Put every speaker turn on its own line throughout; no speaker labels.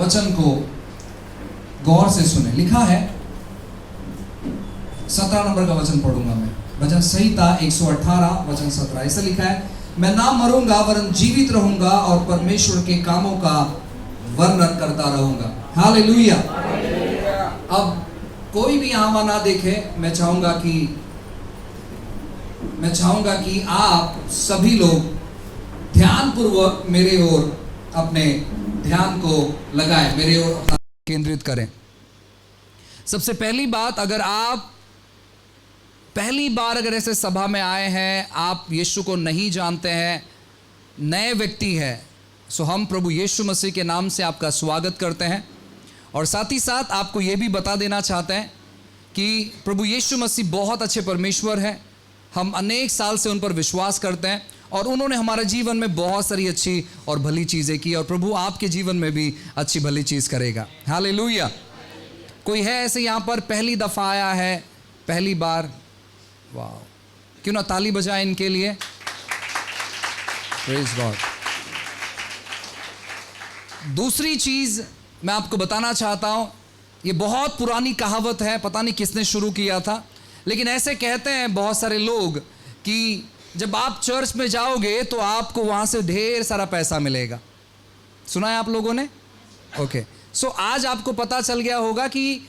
वचन को गौर से सुने। लिखा है, 17 नंबर का वचन पढ़ूंगा मैं, भजन संहिता 118 वचन 17। ऐसा लिखा है, मैं ना मरूंगा वरन जीवित रहूंगा और परमेश्वर के कामों का वर्णन करता रहूंगा। हालेलुया। अब कोई भी यहाँ ना देखे, मैं चाहूंगा कि आप सभी लोग ध्यानपूर्वक मेरे ओर अपने ध्यान को लगाएं, मेरे ओर अपना केंद्रित करें। सबसे पहली बात, अगर आप पहली बार अगर ऐसे सभा में आए हैं, आप यीशु को नहीं जानते हैं, नए व्यक्ति है, सो हम प्रभु यीशु मसीह के नाम से आपका स्वागत करते हैं। और साथ ही साथ आपको ये भी बता देना चाहते हैं कि प्रभु यीशु मसीह बहुत अच्छे परमेश्वर हैं। हम अनेक साल से उन पर विश्वास करते हैं और उन्होंने हमारे जीवन में बहुत सारी अच्छी और भली चीज़ें की, और प्रभु आपके जीवन में भी अच्छी भली चीज़ करेगा। हालेलुया। कोई है ऐसे यहाँ पर पहली दफ़ा आया है, पहली बार? वाह, क्यों ना ताली बजाएं इनके लिए। Praise God. दूसरी चीज़ मैं आपको बताना चाहता हूँ, ये बहुत पुरानी कहावत है, पता नहीं किसने शुरू किया था, लेकिन ऐसे कहते हैं बहुत सारे लोग कि जब आप चर्च में जाओगे तो आपको वहाँ से ढेर सारा पैसा मिलेगा। सुना है आप लोगों ने? ओके, सो आज आपको पता चल गया होगा कि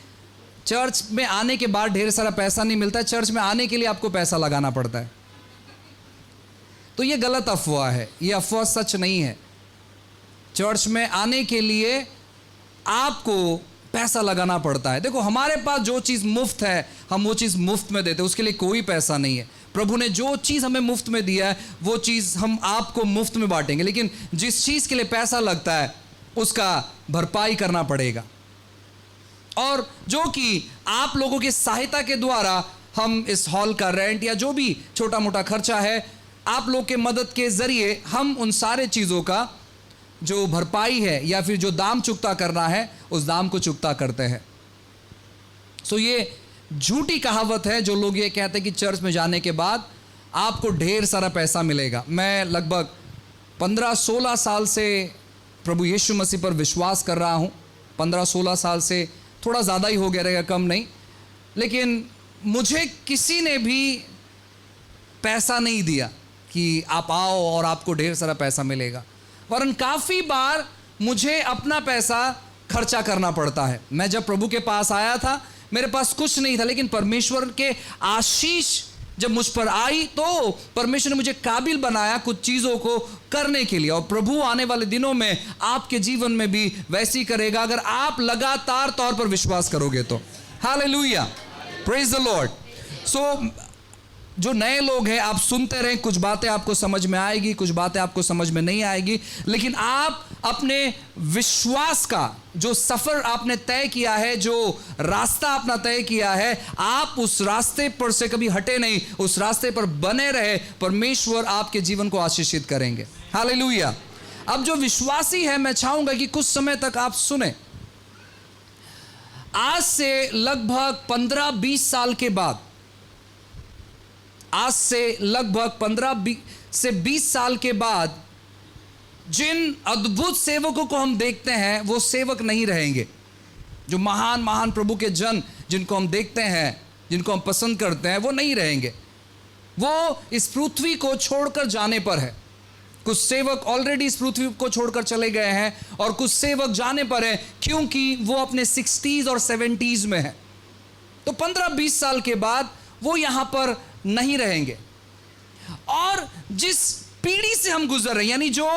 चर्च में आने के बाद ढेर सारा पैसा नहीं मिलता है, चर्च में आने के लिए आपको पैसा लगाना पड़ता है। तो ये गलत अफवाह है, ये अफवाह सच नहीं है। चर्च में आने के लिए आपको पैसा लगाना पड़ता है। देखो, हमारे पास जो चीज़ मुफ्त है हम वो चीज़ मुफ्त में देते हैं, उसके लिए कोई पैसा नहीं है। प्रभु ने जो चीज़ हमें मुफ्त में दिया है वो चीज़ हम आपको मुफ्त में बांटेंगे, लेकिन जिस चीज़ के लिए पैसा लगता है उसका भरपाई करना पड़ेगा। और जो कि आप लोगों की सहायता के द्वारा हम इस हॉल का रेंट या जो भी छोटा मोटा खर्चा है, आप लोग के मदद के ज़रिए हम उन सारे चीज़ों का जो भरपाई है या फिर जो दाम चुकता करना है उस दाम को चुकता करते हैं। सो ये झूठी कहावत है जो लोग ये कहते हैं कि चर्च में जाने के बाद आपको ढेर सारा पैसा मिलेगा। मैं लगभग 15-16 साल से प्रभु यीशु मसीह पर विश्वास कर रहा हूँ। 15-16 साल से, थोड़ा ज़्यादा ही हो गया रहेगा, कम नहीं, लेकिन मुझे किसी ने भी पैसा नहीं दिया कि आप आओ और आपको ढेर सारा पैसा मिलेगा, वरन काफ़ी बार मुझे अपना पैसा खर्चा करना पड़ता है। मैं जब प्रभु के पास आया था मेरे पास कुछ नहीं था, लेकिन परमेश्वर के आशीष जब मुझ पर आई तो परमेश्वर ने मुझे काबिल बनाया कुछ चीज़ों को करने के लिए। और प्रभु आने वाले दिनों में आपके जीवन में भी वैसे ही करेगा अगर आप लगातार तौर पर विश्वास करोगे तो। Hallelujah, praise the Lord. So जो नए लोग हैं, आप सुनते रहें, कुछ बातें आपको समझ में आएगी, कुछ बातें आपको समझ में नहीं आएगी, लेकिन आप अपने विश्वास का जो सफ़र आपने तय किया है, जो रास्ता अपना तय किया है, आप उस रास्ते पर से कभी हटे नहीं, उस रास्ते पर बने रहे। परमेश्वर आपके जीवन को आशीषित करेंगे। हालेलुया। अब जो विश्वासी है, मैं चाहूँगा कि कुछ समय तक आप सुने। आज से लगभग 15-20 साल के बाद, आज से लगभग 15 से 20 साल के बाद जिन अद्भुत सेवकों को हम देखते हैं वो सेवक नहीं रहेंगे। जो महान महान प्रभु के जन जिनको हम देखते हैं, जिनको हम पसंद करते हैं, वो नहीं रहेंगे। वो इस पृथ्वी को छोड़कर जाने पर है। कुछ सेवक ऑलरेडी इस पृथ्वी को छोड़कर चले गए हैं और कुछ सेवक जाने पर हैं क्योंकि वो अपने 60s और 70s में है। तो 15-20 साल के बाद वो यहाँ पर नहीं रहेंगे। और जिस पीढ़ी से हम गुजर रहे हैं, यानी जो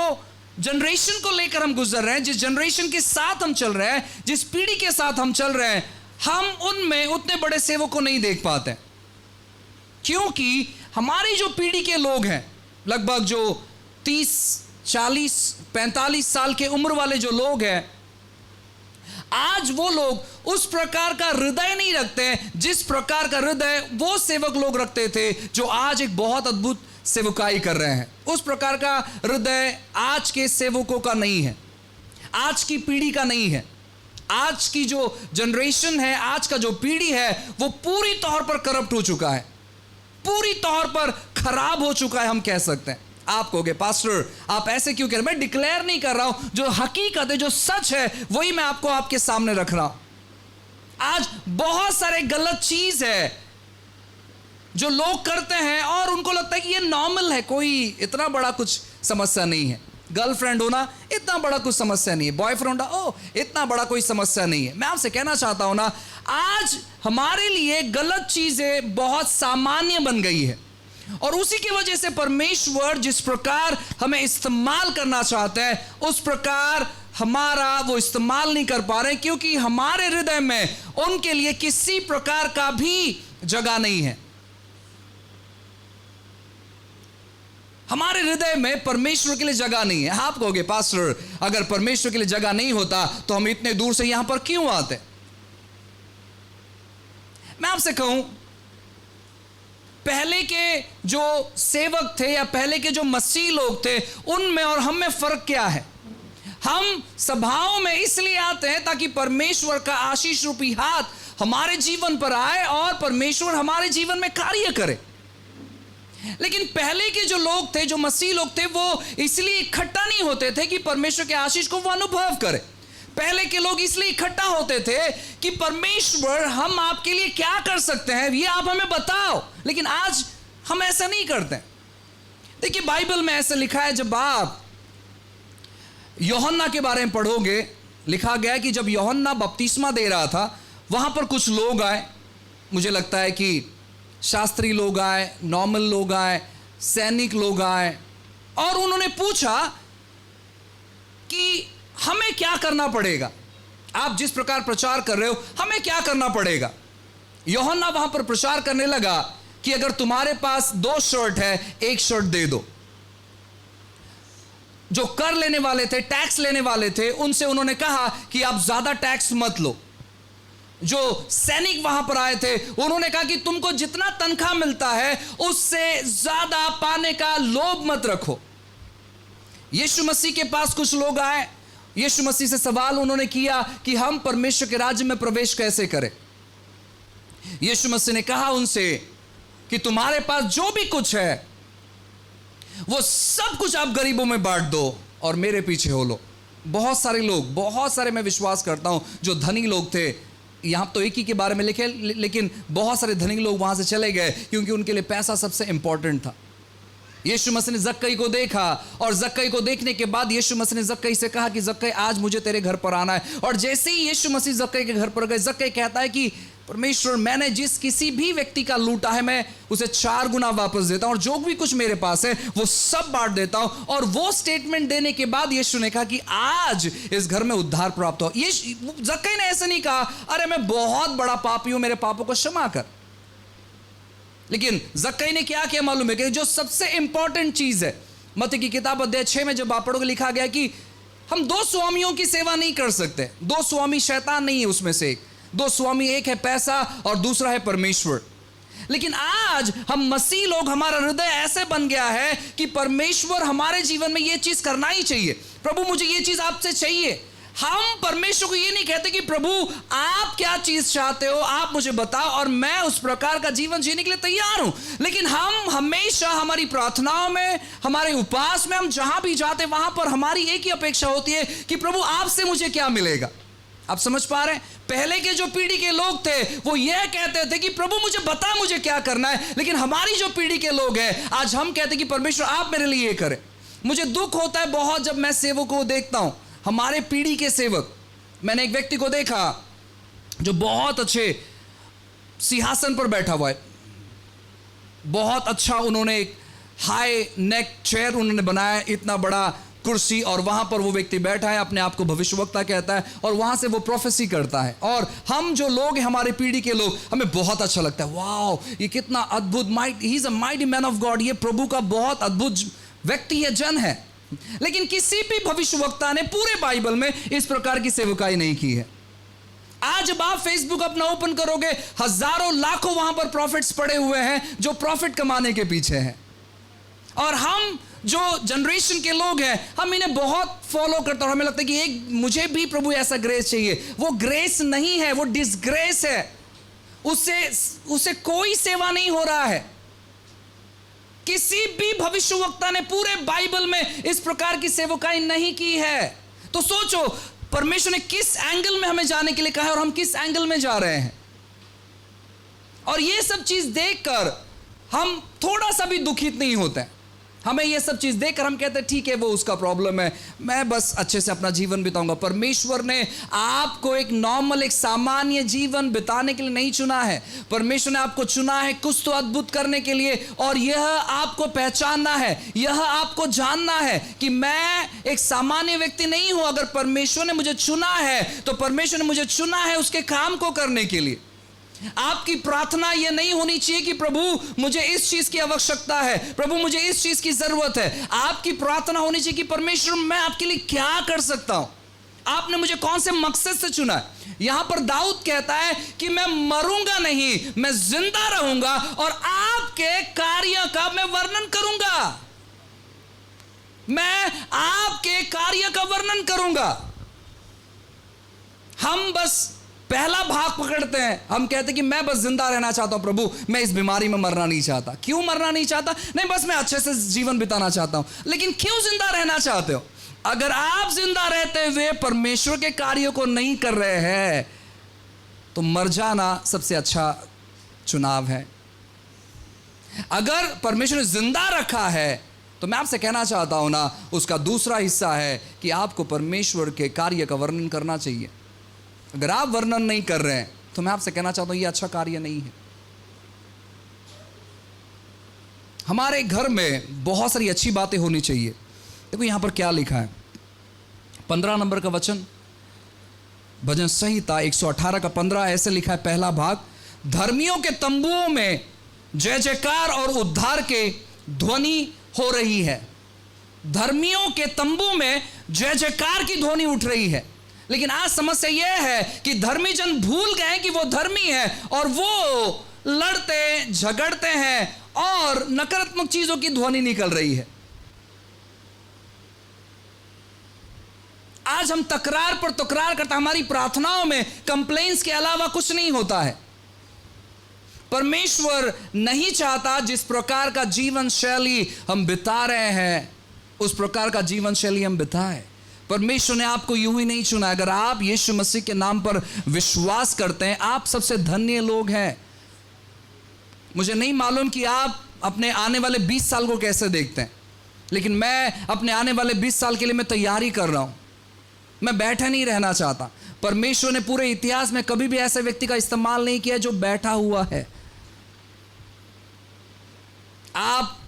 जनरेशन को लेकर हम गुजर रहे हैं, जिस जनरेशन के साथ हम चल रहे हैं, जिस पीढ़ी के साथ हम चल रहे हैं, हम उनमें उतने बड़े सेवक को नहीं देख पाते, क्योंकि हमारी जो पीढ़ी के लोग हैं, लगभग जो 30, 40, 45 साल के उम्र वाले जो लोग हैं, आज वो लोग उस प्रकार का हृदय नहीं रखते हैं जिस प्रकार का हृदय वो सेवक लोग रखते थे जो आज एक बहुत अद्भुत सेवकाई कर रहे हैं। उस प्रकार का हृदय आज के सेवकों का नहीं है, आज की पीढ़ी का नहीं है। आज की जो जनरेशन है, आज का जो पीढ़ी है, वो पूरी तौर पर करप्ट हो चुका है, पूरी तौर पर खराब हो चुका है, हम कह सकते हैं। आप कहोगे पास्टर आप ऐसे क्यों कह रहे हैं? मैं डिक्लेयर नहीं कर रहा हूं, जो हकीकत है, जो सच है, वही मैं आपको आपके सामने रख रहा हूं। आज बहुत सारे गलत चीज है जो लोग करते हैं और उनको लगता है कि ये नॉर्मल है, कोई इतना बड़ा कुछ समस्या नहीं है। गर्लफ्रेंड होना इतना बड़ा कुछ समस्या नहीं है, बॉयफ्रेंड होना ओह इतना बड़ा कोई समस्या नहीं है। मैं आपसे कहना चाहता हूं ना, आज हमारे लिए गलत चीजें बहुत सामान्य बन गई है और उसी की वजह से परमेश्वर जिस प्रकार हमें इस्तेमाल करना चाहते हैं उस प्रकार हमारा वो इस्तेमाल नहीं कर पा रहे, क्योंकि हमारे हृदय में उनके लिए किसी प्रकार का भी जगह नहीं है। हमारे हृदय में परमेश्वर के लिए जगह नहीं है। आप कहोगे पास्टर अगर परमेश्वर के लिए जगह नहीं होता तो हम इतने दूर से यहां पर क्यों आते? मैं आपसे कहूं, पहले के जो सेवक थे या पहले के जो मसीह लोग थे उनमें और हम में फर्क क्या है? हम सभाओं में इसलिए आते हैं ताकि परमेश्वर का आशीष रूपी हाथ हमारे जीवन पर आए और परमेश्वर हमारे जीवन में कार्य करे। लेकिन पहले के जो लोग थे, जो मसीह लोग थे, वो इसलिए इकट्ठा नहीं होते थे कि परमेश्वर के आशीष को वो अनुभव करे। पहले के लोग इसलिए इकट्ठा होते थे कि परमेश्वर हम आपके लिए क्या कर सकते हैं ये आप हमें बताओ। लेकिन आज हम ऐसा नहीं करते। देखिए बाइबल में ऐसा लिखा है, जब आप यूहन्ना के बारे में पढ़ोगे, लिखा गया है कि जब यूहन्ना बपतिस्मा दे रहा था वहां पर कुछ लोग आए, मुझे लगता है कि शास्त्री लोग आए, नॉर्मल लोग आए, सैनिक लोग आए और उन्होंने पूछा कि हमें क्या करना पड़ेगा, आप जिस प्रकार प्रचार कर रहे हो हमें क्या करना पड़ेगा। यूहन्ना वहां पर प्रचार करने लगा कि अगर तुम्हारे पास 2 शर्ट है, 1 शर्ट दे दो। जो कर लेने वाले थे, टैक्स लेने वाले थे, उनसे उन्होंने कहा कि आप ज्यादा टैक्स मत लो। जो सैनिक वहां पर आए थे उन्होंने कहा कि तुमको जितना तनख्वाह मिलता है उससे ज्यादा पाने का लोभ मत रखो। यीशु मसीह के पास कुछ लोग आए, यीशु मसीह से सवाल उन्होंने किया कि हम परमेश्वर के राज्य में प्रवेश कैसे करें। यीशु मसीह ने कहा उनसे कि तुम्हारे पास जो भी कुछ है वो सब कुछ आप गरीबों में बांट दो और मेरे पीछे हो लो। बहुत सारे लोग, बहुत सारे मैं विश्वास करता हूं जो धनी लोग थे, यहां तो एक ही के बारे में लिखे, लेकिन बहुत सारे धनी लोग वहां से चले गए क्योंकि उनके लिए पैसा सबसे इंपॉर्टेंट था। यीशु मसीह ने जक्कई को देखा और जक्कई को देखने के बाद यीशु मसीह ने जक्कई से कहा कि जक्कई आज मुझे तेरे घर पर आना है। और जैसे ही यीशु मसीह जक्कई के घर पर गए, जक्कई कहता है कि परमेश्वर मैंने जिस किसी भी व्यक्ति का लूटा है मैं उसे 4 गुना वापस देता हूं और जो भी कुछ मेरे पास है वो सब बांट देता हूं। और वो स्टेटमेंट देने के बाद यीशु ने कहा कि आज इस घर में उद्धार प्राप्त हो। ये जक्कई ने ऐसे नहीं कहा अरे मैं बहुत बड़ा पापी हूं, मेरे पापों को क्षमा कर। लेकिन जक्कई ने क्या किया मालूम है कि जो सबसे इंपॉर्टेंट चीज है, मत्ती की किताब अध्याय 6 में जब आप पढ़ोगे लिखा गया कि हम 2 स्वामियों की सेवा नहीं कर सकते। 2 स्वामी शैतान नहीं है उसमें से एक, 2 स्वामी, एक है पैसा और दूसरा है परमेश्वर। लेकिन आज हम मसीह लोग, हमारा हृदय ऐसे बन गया है कि परमेश्वर हमारे जीवन में ये चीज करना ही चाहिए। प्रभु मुझे ये चीज आपसे चाहिए। हम परमेश्वर को ये नहीं कहते कि प्रभु आप क्या चीज चाहते हो आप मुझे बताओ और मैं उस प्रकार का जीवन जीने के लिए तैयार हूं। लेकिन हम हमेशा हमारी प्रार्थनाओं में, हमारे उपवास में, हम जहां भी जाते वहां पर हमारी एक ही अपेक्षा होती है कि प्रभु आपसे मुझे क्या मिलेगा। आप समझ पा रहे हैं? पहले के जो पीढ़ी के लोग थे वो यह कहते थे कि प्रभु मुझे बता मुझे क्या करना है। लेकिन हमारी जो पीढ़ी के लोग हैं आज हम कहते हैं कि परमेश्वर आप मेरे लिए ये करें। मुझे दुख होता है बहुत जब मैं सेवकों को देखता हूं, हमारे पीढ़ी के सेवक। मैंने एक व्यक्ति को देखा जो बहुत अच्छे सिंहासन पर बैठा हुआ है, बहुत अच्छा, उन्होंने एक हाई नेक चेयर उन्होंने बनाया, इतना बड़ा कुर्सी, और वहां पर वो व्यक्ति बैठा है, अपने आप को भविष्यवक्ता कहता है और वहां से वो प्रोफेसी करता है। और हम जो लोग हैं, हमारे पीढ़ी के लोग, हमें बहुत अच्छा लगता है, वाओ ये कितना अद्भुत, he is a mighty man of God, ये प्रभु का बहुत अद्भुत व्यक्ति है, जन है। लेकिन किसी भी भविष्यवक्ता ने पूरे बाइबल में इस प्रकार की सेवकाई नहीं की है। आज जब आप फेसबुक अपना ओपन करोगे, हजारों लाखों वहां पर प्रॉफिट्स पड़े हुए हैं जो प्रॉफिट कमाने के पीछे हैं। और हम जो जनरेशन के लोग हैं हम इन्हें बहुत फॉलो करते हैं और हमें लगता है कि एक मुझे भी प्रभु ऐसा ग्रेस चाहिए। वो ग्रेस नहीं है, वो डिसग्रेस है। उससे कोई सेवा नहीं हो रहा है। किसी भी भविष्यवक्ता ने पूरे बाइबल में इस प्रकार की सेवकाई नहीं की है। तो सोचो परमेश्वर ने किस एंगल में हमें जाने के लिए कहा है और हम किस एंगल में जा रहे हैं। और ये सब चीज देखकर हम थोड़ा सा भी दुखित नहीं होते हैं। हमें ये सब चीज देखकर हम कहते हैं ठीक है, वो उसका प्रॉब्लम है, मैं बस अच्छे से अपना जीवन बिताऊंगा। परमेश्वर ने आपको एक नॉर्मल, एक सामान्य जीवन बिताने के लिए नहीं चुना है। परमेश्वर ने आपको चुना है कुछ तो अद्भुत करने के लिए। और यह आपको पहचानना है, यह आपको जानना है कि मैं एक सामान्य व्यक्ति नहीं हूं। अगर परमेश्वर ने मुझे चुना है तो परमेश्वर ने मुझे चुना है उसके काम को करने के लिए। आपकी प्रार्थना यह नहीं होनी चाहिए कि प्रभु मुझे इस चीज की आवश्यकता है, प्रभु मुझे इस चीज की जरूरत है। आपकी प्रार्थना होनी चाहिए कि परमेश्वर मैं आपके लिए क्या कर सकता हूं, आपने मुझे कौन से मकसद से चुना है। यहां पर दाऊद कहता है कि मैं मरूंगा नहीं, मैं जिंदा रहूंगा और आपके कार्य का मैं वर्णन करूंगा। मैं आपके कार्य का वर्णन करूंगा। हम बस पहला भाग पकड़ते हैं, हम कहते हैं कि मैं बस जिंदा रहना चाहता हूं प्रभु, मैं इस बीमारी में मरना नहीं चाहता। क्यों मरना नहीं चाहता? नहीं, बस मैं अच्छे से जीवन बिताना चाहता हूं। लेकिन क्यों जिंदा रहना चाहते हो? अगर आप जिंदा रहते हुए परमेश्वर के कार्यों को नहीं कर रहे हैं तो मर जाना सबसे अच्छा चुनाव है। अगर परमेश्वर ने जिंदा रखा है तो मैं आपसे कहना चाहता हूं ना, उसका दूसरा हिस्सा है कि आपको परमेश्वर के कार्य का वर्णन करना चाहिए। अगर आप वर्णन नहीं कर रहे हैं तो मैं आपसे कहना चाहता हूं यह अच्छा कार्य नहीं है। हमारे घर में बहुत सारी अच्छी बातें होनी चाहिए। देखो यहां पर क्या लिखा है, 15 नंबर का वचन, भजन संहिता 118 का 15, ऐसे लिखा है पहला भाग, धर्मियों के तंबुओं में जय जयकार और उद्धार के ध्वनि हो रही है। धर्मियों के तंबू में जय जयकार की ध्वनि उठ रही है। लेकिन आज समस्या यह है कि धर्मी जन भूल गए कि वो धर्मी है और वो लड़ते झगड़ते हैं और नकारात्मक चीजों की ध्वनि निकल रही है। आज हम तकरार पर तकरार करते हैं, हमारी प्रार्थनाओं में कंप्लेंट्स के अलावा कुछ नहीं होता है। परमेश्वर नहीं चाहता जिस प्रकार का जीवन शैली हम बिता रहे हैं उस प्रकार का जीवन शैली हम बिताएं। परमेश्वर ने आपको यूं ही नहीं चुना। अगर आप यीशु मसीह के नाम पर विश्वास करते हैं, आप सबसे धन्य लोग हैं। मुझे नहीं मालूम कि आप अपने आने वाले 20 साल को कैसे देखते हैं, लेकिन मैं अपने आने वाले 20 साल के लिए मैं तैयारी कर रहा हूं। मैं बैठा नहीं रहना चाहता। परमेश्वर ने पूरे इतिहास में कभी भी ऐसे व्यक्ति का इस्तेमाल नहीं किया जो बैठा हुआ है। आप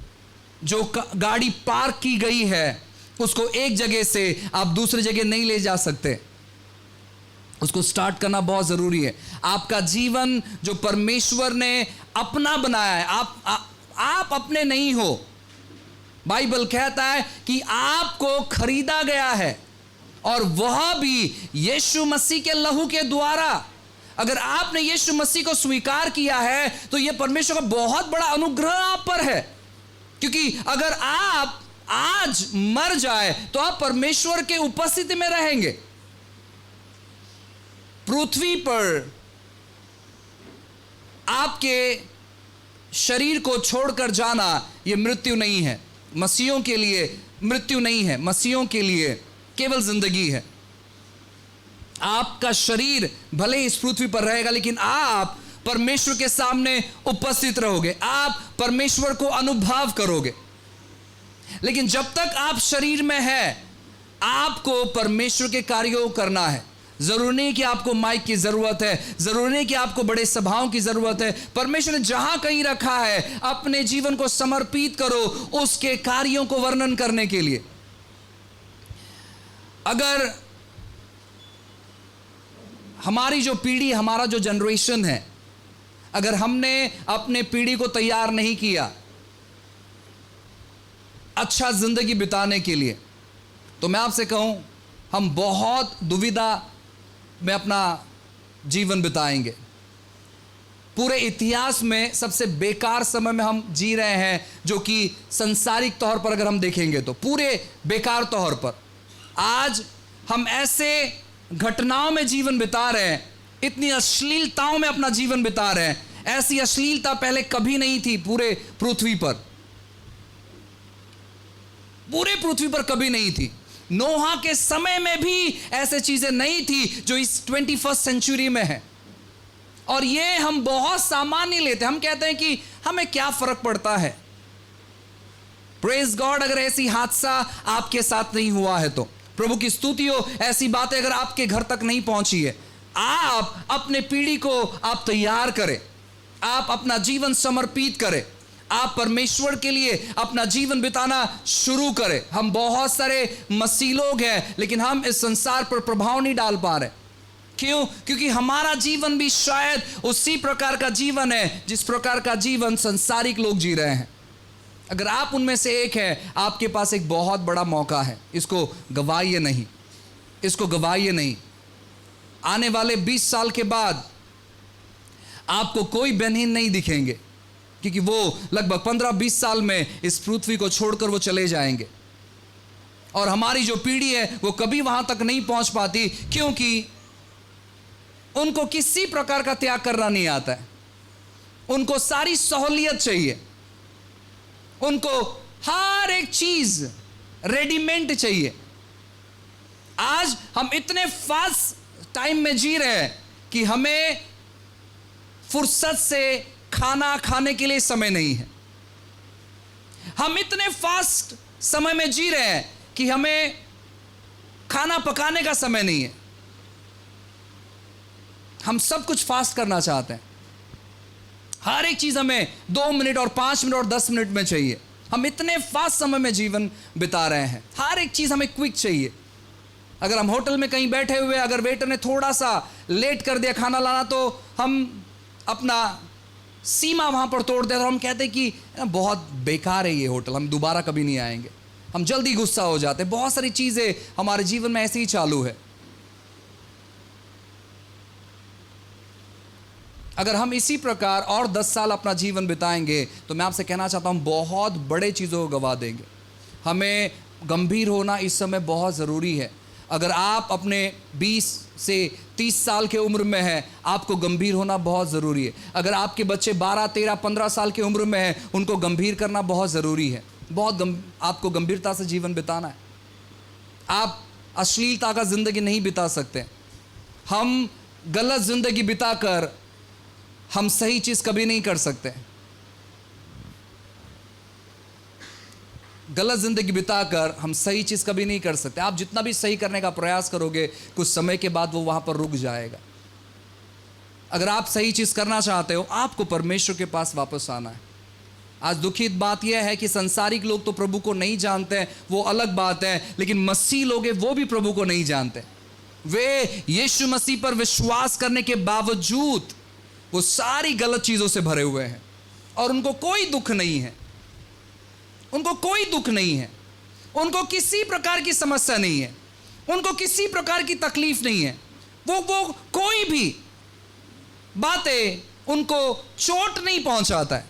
जो गाड़ी पार्क की गई है उसको एक जगह से आप दूसरी जगह नहीं ले जा सकते, उसको स्टार्ट करना बहुत जरूरी है। आपका जीवन जो परमेश्वर ने अपना बनाया है, आप अपने नहीं हो। बाइबल कहता है कि आपको खरीदा गया है और वह भी यीशु मसीह के लहू के द्वारा। अगर आपने यीशु मसीह को स्वीकार किया है तो यह परमेश्वर का बहुत बड़ा अनुग्रह आप पर है, क्योंकि अगर आप आज मर जाए तो आप परमेश्वर के उपस्थिति में रहेंगे। पृथ्वी पर आपके शरीर को छोड़कर जाना यह मृत्यु नहीं है। मसीहों के लिए मृत्यु नहीं है, मसीहों के लिए केवल जिंदगी है। आपका शरीर भले इस पृथ्वी पर रहेगा लेकिन आप परमेश्वर के सामने उपस्थित रहोगे, आप परमेश्वर को अनुभव करोगे। लेकिन जब तक आप शरीर में हैं, आपको परमेश्वर के कार्यों को करना है। जरूरी नहीं कि आपको माइक की जरूरत है, जरूरी नहीं कि आपको बड़े सभाओं की जरूरत है। परमेश्वर ने जहां कहीं रखा है अपने जीवन को समर्पित करो उसके कार्यों को वर्णन करने के लिए। अगर हमारी जो पीढ़ी, हमारा जो जनरेशन है, अगर हमने अपने पीढ़ी को तैयार नहीं किया अच्छा जिंदगी बिताने के लिए, तो मैं आपसे कहूं हम बहुत दुविधा में अपना जीवन बिताएंगे। पूरे इतिहास में सबसे बेकार समय में हम जी रहे हैं, जो कि संसारिक तौर पर अगर हम देखेंगे तो पूरे बेकार तौर पर आज हम ऐसे घटनाओं में जीवन बिता रहे हैं, इतनी अश्लीलताओं में अपना जीवन बिता रहे हैं। ऐसी अश्लीलता पहले कभी नहीं थी पूरे पृथ्वी पर। पूरे पृथ्वी पर कभी नहीं थी। नोहा के समय में भी ऐसे चीजें नहीं थी जो इस 21st सेंचुरी में है। और ये हम बहुत सामान्य लेते हैं। हम कहते हैं कि हमें क्या फर्क पड़ता है। प्रेज गॉड, अगर ऐसी हादसा आपके साथ नहीं हुआ है तो प्रभु की स्तुति हो। ऐसी बातें अगर आपके घर तक नहीं पहुंची है, आप अपने पीढ़ी को आप तैयार करें, आप अपना जीवन समर्पित करें, आप परमेश्वर के लिए अपना जीवन बिताना शुरू करें। हम बहुत सारे मसीह लोग हैं, लेकिन हम इस संसार पर प्रभाव नहीं डाल पा रहे। क्यों? क्योंकि हमारा जीवन भी शायद उसी प्रकार का जीवन है जिस प्रकार का जीवन संसारिक लोग जी रहे हैं। अगर आप उनमें से एक है, आपके पास एक बहुत बड़ा मौका है। इसको गवाइए नहीं, इसको गवाइए नहीं। आने वाले 20 साल के बाद आपको कोई बहनहीन नहीं दिखेंगे, क्योंकि वो लगभग 15-20 साल में इस पृथ्वी को छोड़कर वो चले जाएंगे। और हमारी जो पीढ़ी है वो कभी वहां तक नहीं पहुंच पाती, क्योंकि उनको किसी प्रकार का त्याग करना नहीं आता है। उनको सारी सहूलियत चाहिए, उनको हर एक चीज रेडीमेड चाहिए। आज हम इतने फास्ट टाइम में जी रहे हैं कि हमें फुर्सत से खाना खाने के लिए समय नहीं है। हम इतने फास्ट समय में जी रहे हैं कि हमें खाना पकाने का समय नहीं है। हम सब कुछ फास्ट करना चाहते हैं। हर एक चीज हमें 2 मिनट और 5 मिनट और 10 मिनट में चाहिए। हम इतने फास्ट समय में जीवन बिता रहे हैं। हर एक चीज हमें क्विक चाहिए। अगर हम होटल में कहीं बैठे हुए, अगर वेटर ने थोड़ा सा लेट कर दिया खाना लाना, तो हम अपना सीमा वहां पर तोड़ देते और हम कहते हैं कि बहुत बेकार है ये होटल, हम दोबारा कभी नहीं आएंगे। हम जल्दी गुस्सा हो जाते हैं। बहुत सारी चीजें हमारे जीवन में ऐसे ही चालू है। अगर हम इसी प्रकार और 10 साल अपना जीवन बिताएंगे तो मैं आपसे कहना चाहता हूं, बहुत बड़े चीज़ों को गवा देंगे। हमें गंभीर होना इस समय बहुत ज़रूरी है। अगर आप अपने 20 से 30 साल के उम्र में हैं, आपको गंभीर होना बहुत ज़रूरी है। अगर आपके बच्चे 12, 13, 15 साल की उम्र में हैं, उनको गंभीर करना बहुत ज़रूरी है। आपको गंभीरता से जीवन बिताना है। आप अश्लीलता का ज़िंदगी नहीं बिता सकते। हम गलत ज़िंदगी बिताकर हम सही चीज़ कभी नहीं कर सकते। गलत जिंदगी बिताकर हम सही चीज़ कभी नहीं कर सकते। आप जितना भी सही करने का प्रयास करोगे, कुछ समय के बाद वो वहां पर रुक जाएगा। अगर आप सही चीज़ करना चाहते हो, आपको परमेश्वर के पास वापस आना है। आज दुखित बात यह है कि संसारिक लोग तो प्रभु को नहीं जानते हैं, वो अलग बात है, लेकिन मसीह लोग हैं वो भी प्रभु को नहीं जानते। वे यीशु मसीह पर विश्वास करने के बावजूद वो सारी गलत चीज़ों से भरे हुए हैं और उनको कोई दुख नहीं है। उनको कोई दुख नहीं है, उनको किसी प्रकार की समस्या नहीं है, उनको किसी प्रकार की तकलीफ नहीं है। वो कोई भी बातें उनको चोट नहीं पहुंचाता है।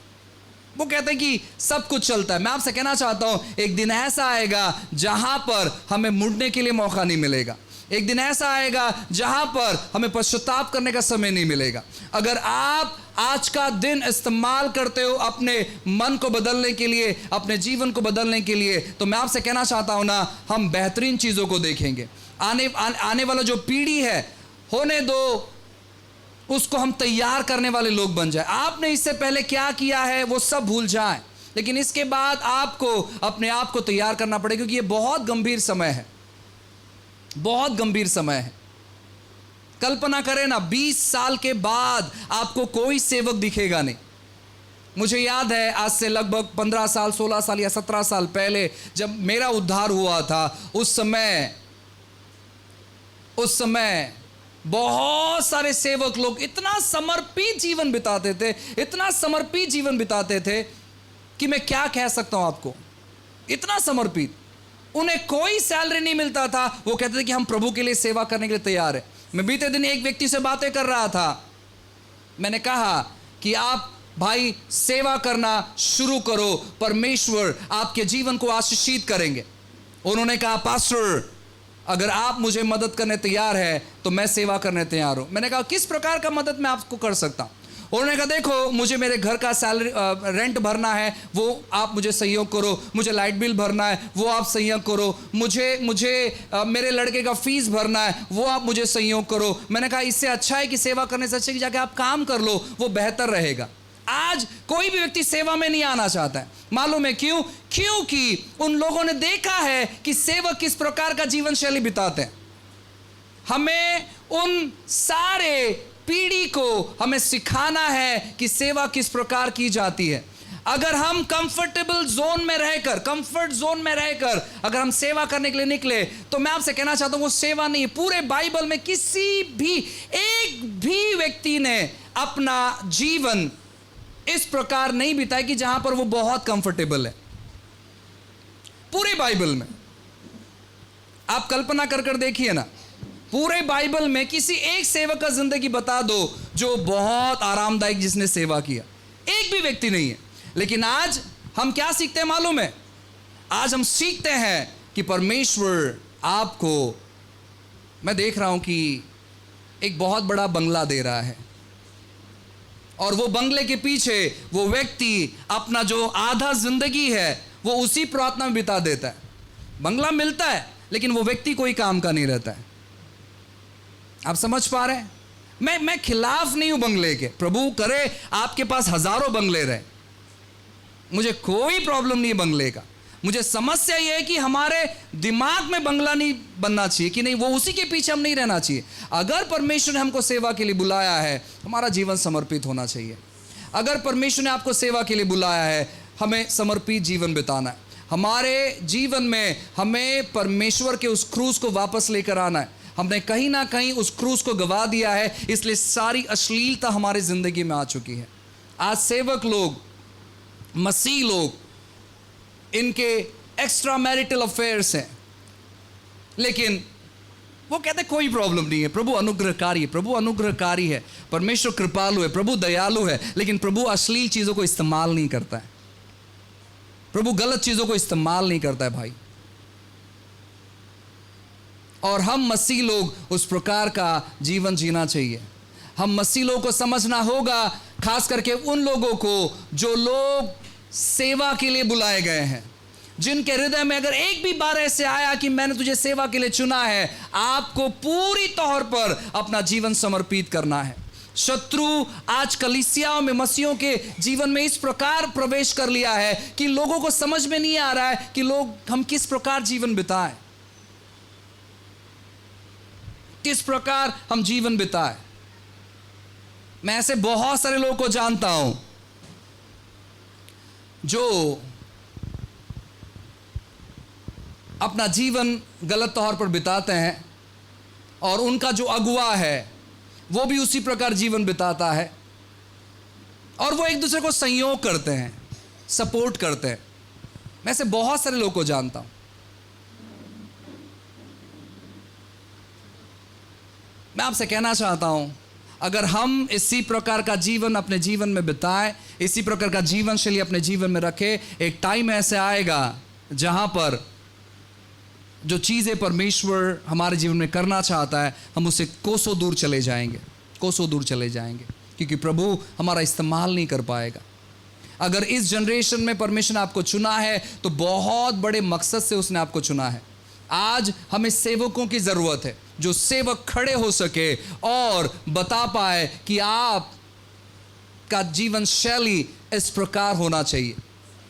वो कहते हैं कि सब कुछ चलता है। मैं आपसे कहना चाहता हूं, एक दिन ऐसा आएगा जहां पर हमें मुड़ने के लिए मौका नहीं मिलेगा। एक दिन ऐसा आएगा जहां पर हमें पश्चाताप करने का समय नहीं मिलेगा। अगर आप आज का दिन इस्तेमाल करते हो अपने मन को बदलने के लिए, अपने जीवन को बदलने के लिए, तो मैं आपसे कहना चाहता हूं ना, हम बेहतरीन चीज़ों को देखेंगे। आने वाला जो पीढ़ी है, होने दो उसको हम तैयार करने वाले लोग बन जाए। आपने इससे पहले क्या किया है वो सब भूल जाए, लेकिन इसके बाद आपको अपने आप को तैयार करना पड़ेगा, क्योंकि ये बहुत गंभीर समय है, बहुत गंभीर समय है। कल्पना करें ना, 20 साल के बाद आपको कोई सेवक दिखेगा नहीं। मुझे याद है आज से लगभग 15 साल, 16 साल या 17 साल पहले जब मेरा उद्धार हुआ था, उस समय बहुत सारे सेवक लोग इतना समर्पित जीवन बिताते थे, इतना समर्पित जीवन बिताते थे कि मैं क्या कह सकता हूं आपको। इतना समर्पित, उन्हें कोई सैलरी नहीं मिलता था। वो कहते थे कि हम प्रभु के लिए सेवा करने के लिए तैयार है। मैं बीते दिन एक व्यक्ति से बातें कर रहा था। मैंने कहा कि आप भाई सेवा करना शुरू करो, परमेश्वर आपके जीवन को आशीषित करेंगे। उन्होंने कहा, पास्टर अगर आप मुझे मदद करने तैयार है तो मैं सेवा करने तैयार हूं। मैंने कहा, किस प्रकार का मदद मैं आपको कर सकता हूं? उन्होंने कहा देखो मुझे मेरे घर का सैलरी रेंट भरना है, वो आप मुझे सहयोग करो, मुझे लाइट बिल भरना है, वो आप सहयोग करो, मुझे मुझे मेरे लड़के का फीस भरना है, वो आप मुझे सहयोग करो। मैंने कहा इससे अच्छा है कि सेवा करने से अच्छा कि जाके आप काम कर लो, वो बेहतर रहेगा। आज कोई भी व्यक्ति सेवा में नहीं आना चाहता है। मालूम है क्यों? क्योंकि उन लोगों ने देखा है कि सेवक किस प्रकार का जीवन शैली बिताते हैं। हमें उन सारे पीढ़ी को हमें सिखाना है कि सेवा किस प्रकार की जाती है। अगर हम कंफर्ट जोन में रहकर अगर हम सेवा करने के लिए निकले, तो मैं आपसे कहना चाहता हूं वो सेवा नहीं है। पूरे बाइबल में किसी भी एक भी व्यक्ति ने अपना जीवन इस प्रकार नहीं बिताया कि जहां पर वो बहुत कंफर्टेबल है। पूरे बाइबल में आप कल्पना कर देखिए ना, पूरे बाइबल में किसी एक सेवक का जिंदगी बता दो जो बहुत आरामदायक जिसने सेवा किया, एक भी व्यक्ति नहीं है। लेकिन आज हम क्या सीखते हैं मालूम है? आज हम सीखते हैं कि परमेश्वर आपको, मैं देख रहा हूं कि एक बहुत बड़ा बंगला दे रहा है, और वो बंगले के पीछे वो व्यक्ति अपना जो आधा जिंदगी है वो उसी प्रार्थना में बिता देता है। बंगला मिलता है लेकिन वो व्यक्ति कोई काम का नहीं रहता है। आप समझ पा रहे हैं? मैं खिलाफ नहीं हूं बंगले के, प्रभु करे आपके पास हजारों बंगले रहे, मुझे कोई प्रॉब्लम नहीं है बंगले का। मुझे समस्या यह है कि हमारे दिमाग में बंगला नहीं बनना चाहिए कि नहीं, वो उसी के पीछे हम नहीं रहना चाहिए। अगर परमेश्वर ने हमको सेवा के लिए बुलाया है, हमारा जीवन समर्पित होना चाहिए। अगर परमेश्वर ने आपको सेवा के लिए बुलाया है, हमें समर्पित जीवन बिताना है। हमारे जीवन में हमें परमेश्वर के उस क्रूस को वापस लेकर आना है। हमने कहीं ना कहीं उस क्रूस को गवा दिया है, इसलिए सारी अश्लीलता हमारी जिंदगी में आ चुकी है। आज सेवक लोग, मसीह लोग, इनके एक्स्ट्रा मैरिटल अफेयर्स हैं, लेकिन वो कहते कोई प्रॉब्लम नहीं है, प्रभु अनुग्रहकारी है, प्रभु अनुग्रहकारी है, परमेश्वर कृपालु है, प्रभु दयालु है। लेकिन प्रभु अश्लील चीजों को इस्तेमाल नहीं करता है, प्रभु गलत चीजों को इस्तेमाल नहीं करता है भाई। और हम मसीह लोग उस प्रकार का जीवन जीना चाहिए। हम मसीह लोगों को समझना होगा, खास करके उन लोगों को जो लोग सेवा के लिए बुलाए गए हैं, जिनके हृदय में अगर एक भी बार ऐसे आया कि मैंने तुझे सेवा के लिए चुना है, आपको पूरी तौर पर अपना जीवन समर्पित करना है। शत्रु आज कलीसियाओं में मसीहों के जीवन में इस प्रकार प्रवेश कर लिया है कि लोगों को समझ में नहीं आ रहा है कि लोग हम किस प्रकार जीवन बिताएं, किस प्रकार हम जीवन बिताएं। मैं ऐसे बहुत सारे लोगों को जानता हूं जो अपना जीवन गलत तौर पर बिताते हैं, और उनका जो अगुवा है वो भी उसी प्रकार जीवन बिताता है, और वो एक दूसरे को संयोग करते हैं, सपोर्ट करते हैं। मैं ऐसे बहुत सारे लोगों को जानता हूं। मैं आपसे कहना चाहता हूं, अगर हम इसी प्रकार का जीवन अपने जीवन में बिताएं, इसी प्रकार का जीवन शैली अपने जीवन में रखें, एक टाइम ऐसे आएगा जहां पर जो चीज़ें परमेश्वर हमारे जीवन में करना चाहता है, हम उससे कोसों दूर चले जाएंगे, कोसों दूर चले जाएंगे, क्योंकि प्रभु हमारा इस्तेमाल नहीं कर पाएगा। अगर इस जनरेशन में परमेश्वर ने आपको चुना है तो बहुत बड़े मकसद से उसने आपको चुना है। आज हमें सेवकों की ज़रूरत है, जो सेवक खड़े हो सके और बता पाए कि आप का जीवन शैली इस प्रकार होना चाहिए।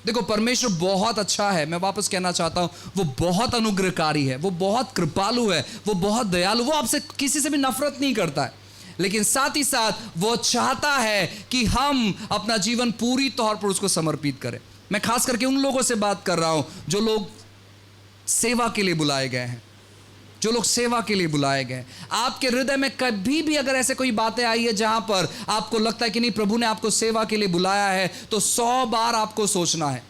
देखो, परमेश्वर बहुत अच्छा है, मैं वापस कहना चाहता हूं, वो बहुत अनुग्रहकारी है, वो बहुत कृपालु है, वो बहुत दयालु, वो आपसे किसी से भी नफरत नहीं करता है, लेकिन साथ ही साथ वो चाहता है कि हम अपना जीवन पूरी तौर पर उसको समर्पित करें। मैं खास करके उन लोगों से बात कर रहा हूं जो लोग सेवा के लिए बुलाए गए हैं, जो लोग सेवा के लिए बुलाए गए। आपके हृदय में कभी भी अगर ऐसे कोई बातें आई है जहां पर आपको लगता है कि नहीं प्रभु ने आपको सेवा के लिए बुलाया है, तो 100 बार आपको सोचना है।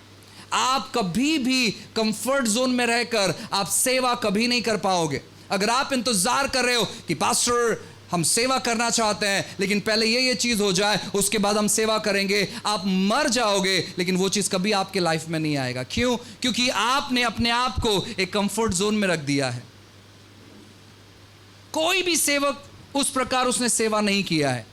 आप कभी भी कंफर्ट जोन में रहकर आप सेवा कभी नहीं कर पाओगे। अगर आप इंतजार कर रहे हो कि पास्टर हम सेवा करना चाहते हैं लेकिन पहले ये चीज हो जाए उसके बाद हम सेवा करेंगे, आप मर जाओगे, लेकिन वो चीज कभी आपके लाइफ में नहीं आएगा। क्यों? क्योंकि आपने अपने आप को एक कंफर्ट जोन में रख दिया है। कोई भी सेवक उस प्रकार उसने सेवा नहीं किया है।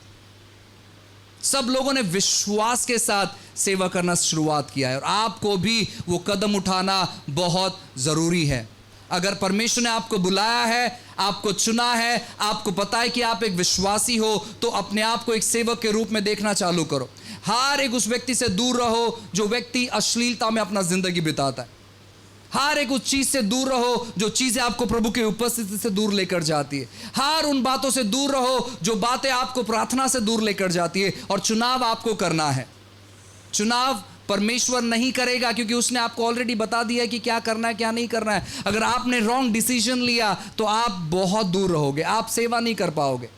सब लोगों ने विश्वास के साथ सेवा करना शुरुआत किया है, और आपको भी वो कदम उठाना बहुत ज़रूरी है। अगर परमेश्वर ने आपको बुलाया है, आपको चुना है, आपको पता है कि आप एक विश्वासी हो, तो अपने आप को एक सेवक के रूप में देखना चालू करो। हर एक उस व्यक्ति से दूर रहो जो व्यक्ति अश्लीलता में अपना जिंदगी बिताता है। हर एक उस चीज से दूर रहो जो चीजें आपको प्रभु की उपस्थिति से दूर लेकर जाती है। हर उन बातों से दूर रहो जो बातें आपको प्रार्थना से दूर लेकर जाती है। और चुनाव आपको करना है। चुनाव परमेश्वर नहीं करेगा, क्योंकि उसने आपको ऑलरेडी बता दिया है कि क्या करना है क्या नहीं करना है। अगर आपने रॉन्ग डिसीजन लिया तो आप बहुत दूर रहोगे, आप सेवा नहीं कर पाओगे,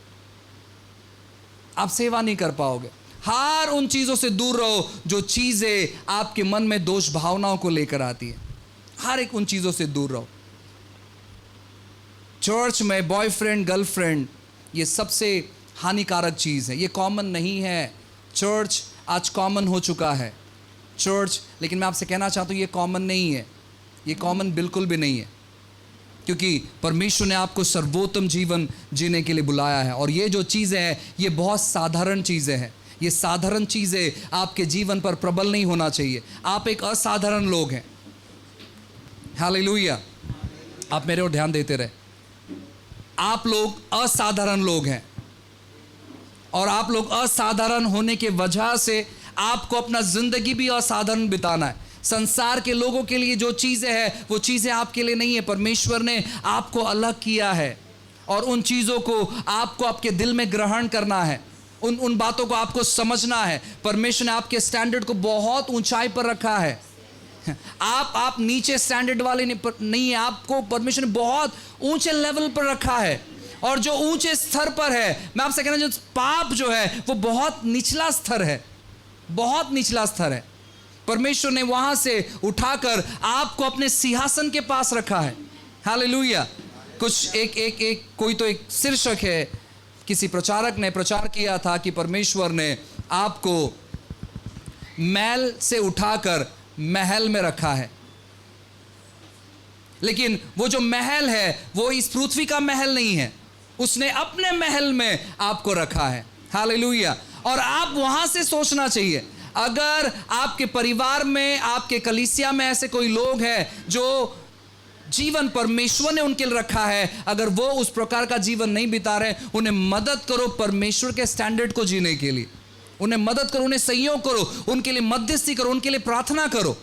आप सेवा नहीं कर पाओगे। हर उन चीजों से दूर रहो जो चीजें आपके मन में दोष भावनाओं को लेकर आती है। हर एक उन चीजों से दूर रहो। चर्च में बॉयफ्रेंड गर्लफ्रेंड ये सबसे हानिकारक चीज है, ये कॉमन नहीं है। चर्च आज कॉमन हो चुका है चर्च, लेकिन मैं आपसे कहना चाहता हूँ ये कॉमन नहीं है, ये कॉमन बिल्कुल भी नहीं है, क्योंकि परमेश्वर ने आपको सर्वोत्तम जीवन जीने के लिए बुलाया है। और ये जो चीज़ें हैं ये बहुत साधारण चीज़ें हैं। ये साधारण चीज़ें आपके जीवन पर प्रबल नहीं होना चाहिए। आप एक असाधारण लोग हैं। हालेलुया, आप मेरे ओर ध्यान देते रहे। आप लोग असाधारण लोग हैं, और आप लोग असाधारण होने के वजह से आपको अपना जिंदगी भी असाधारण बिताना है। संसार के लोगों के लिए जो चीज़ें हैं वो चीज़ें आपके लिए नहीं है। परमेश्वर ने आपको अलग किया है, और उन चीज़ों को आपको आपके दिल में ग्रहण करना है। उन बातों को आपको समझना है। परमेश्वर ने आपके स्टैंडर्ड को बहुत ऊंचाई पर रखा है। आप नीचे स्टैंडर्ड वाले नहीं है, आपको परमेश्वर ने बहुत ऊंचे लेवल पर रखा है। और जो ऊंचे स्तर पर है, मैं आपसे कहना जो पाप जो है वो बहुत निचला स्तर है, बहुत निचला स्तर है। परमेश्वर ने वहां से उठाकर आपको अपने सिंहासन के पास रखा है। हालेलुया। कुछ एक कोई तो एक शीर्षक है, किसी प्रचारक ने प्रचार किया था कि परमेश्वर ने आपको महल से उठाकर महल में रखा है। लेकिन वो जो महल है वो इस पृथ्वी का महल नहीं है, उसने अपने महल में आपको रखा है। हालेलुया। और आप वहां से सोचना चाहिए, अगर आपके परिवार में, आपके कलीसिया में ऐसे कोई लोग हैं जो जीवन परमेश्वर ने उनके लिए रखा है, अगर वो उस प्रकार का जीवन नहीं बिता रहे, उन्हें मदद करो परमेश्वर के स्टैंडर्ड को जीने के लिए। उन्हें मदद करो, उन्हें सहयोग करो, उनके लिए मध्यस्थी करो, उनके लिए प्रार्थना करो,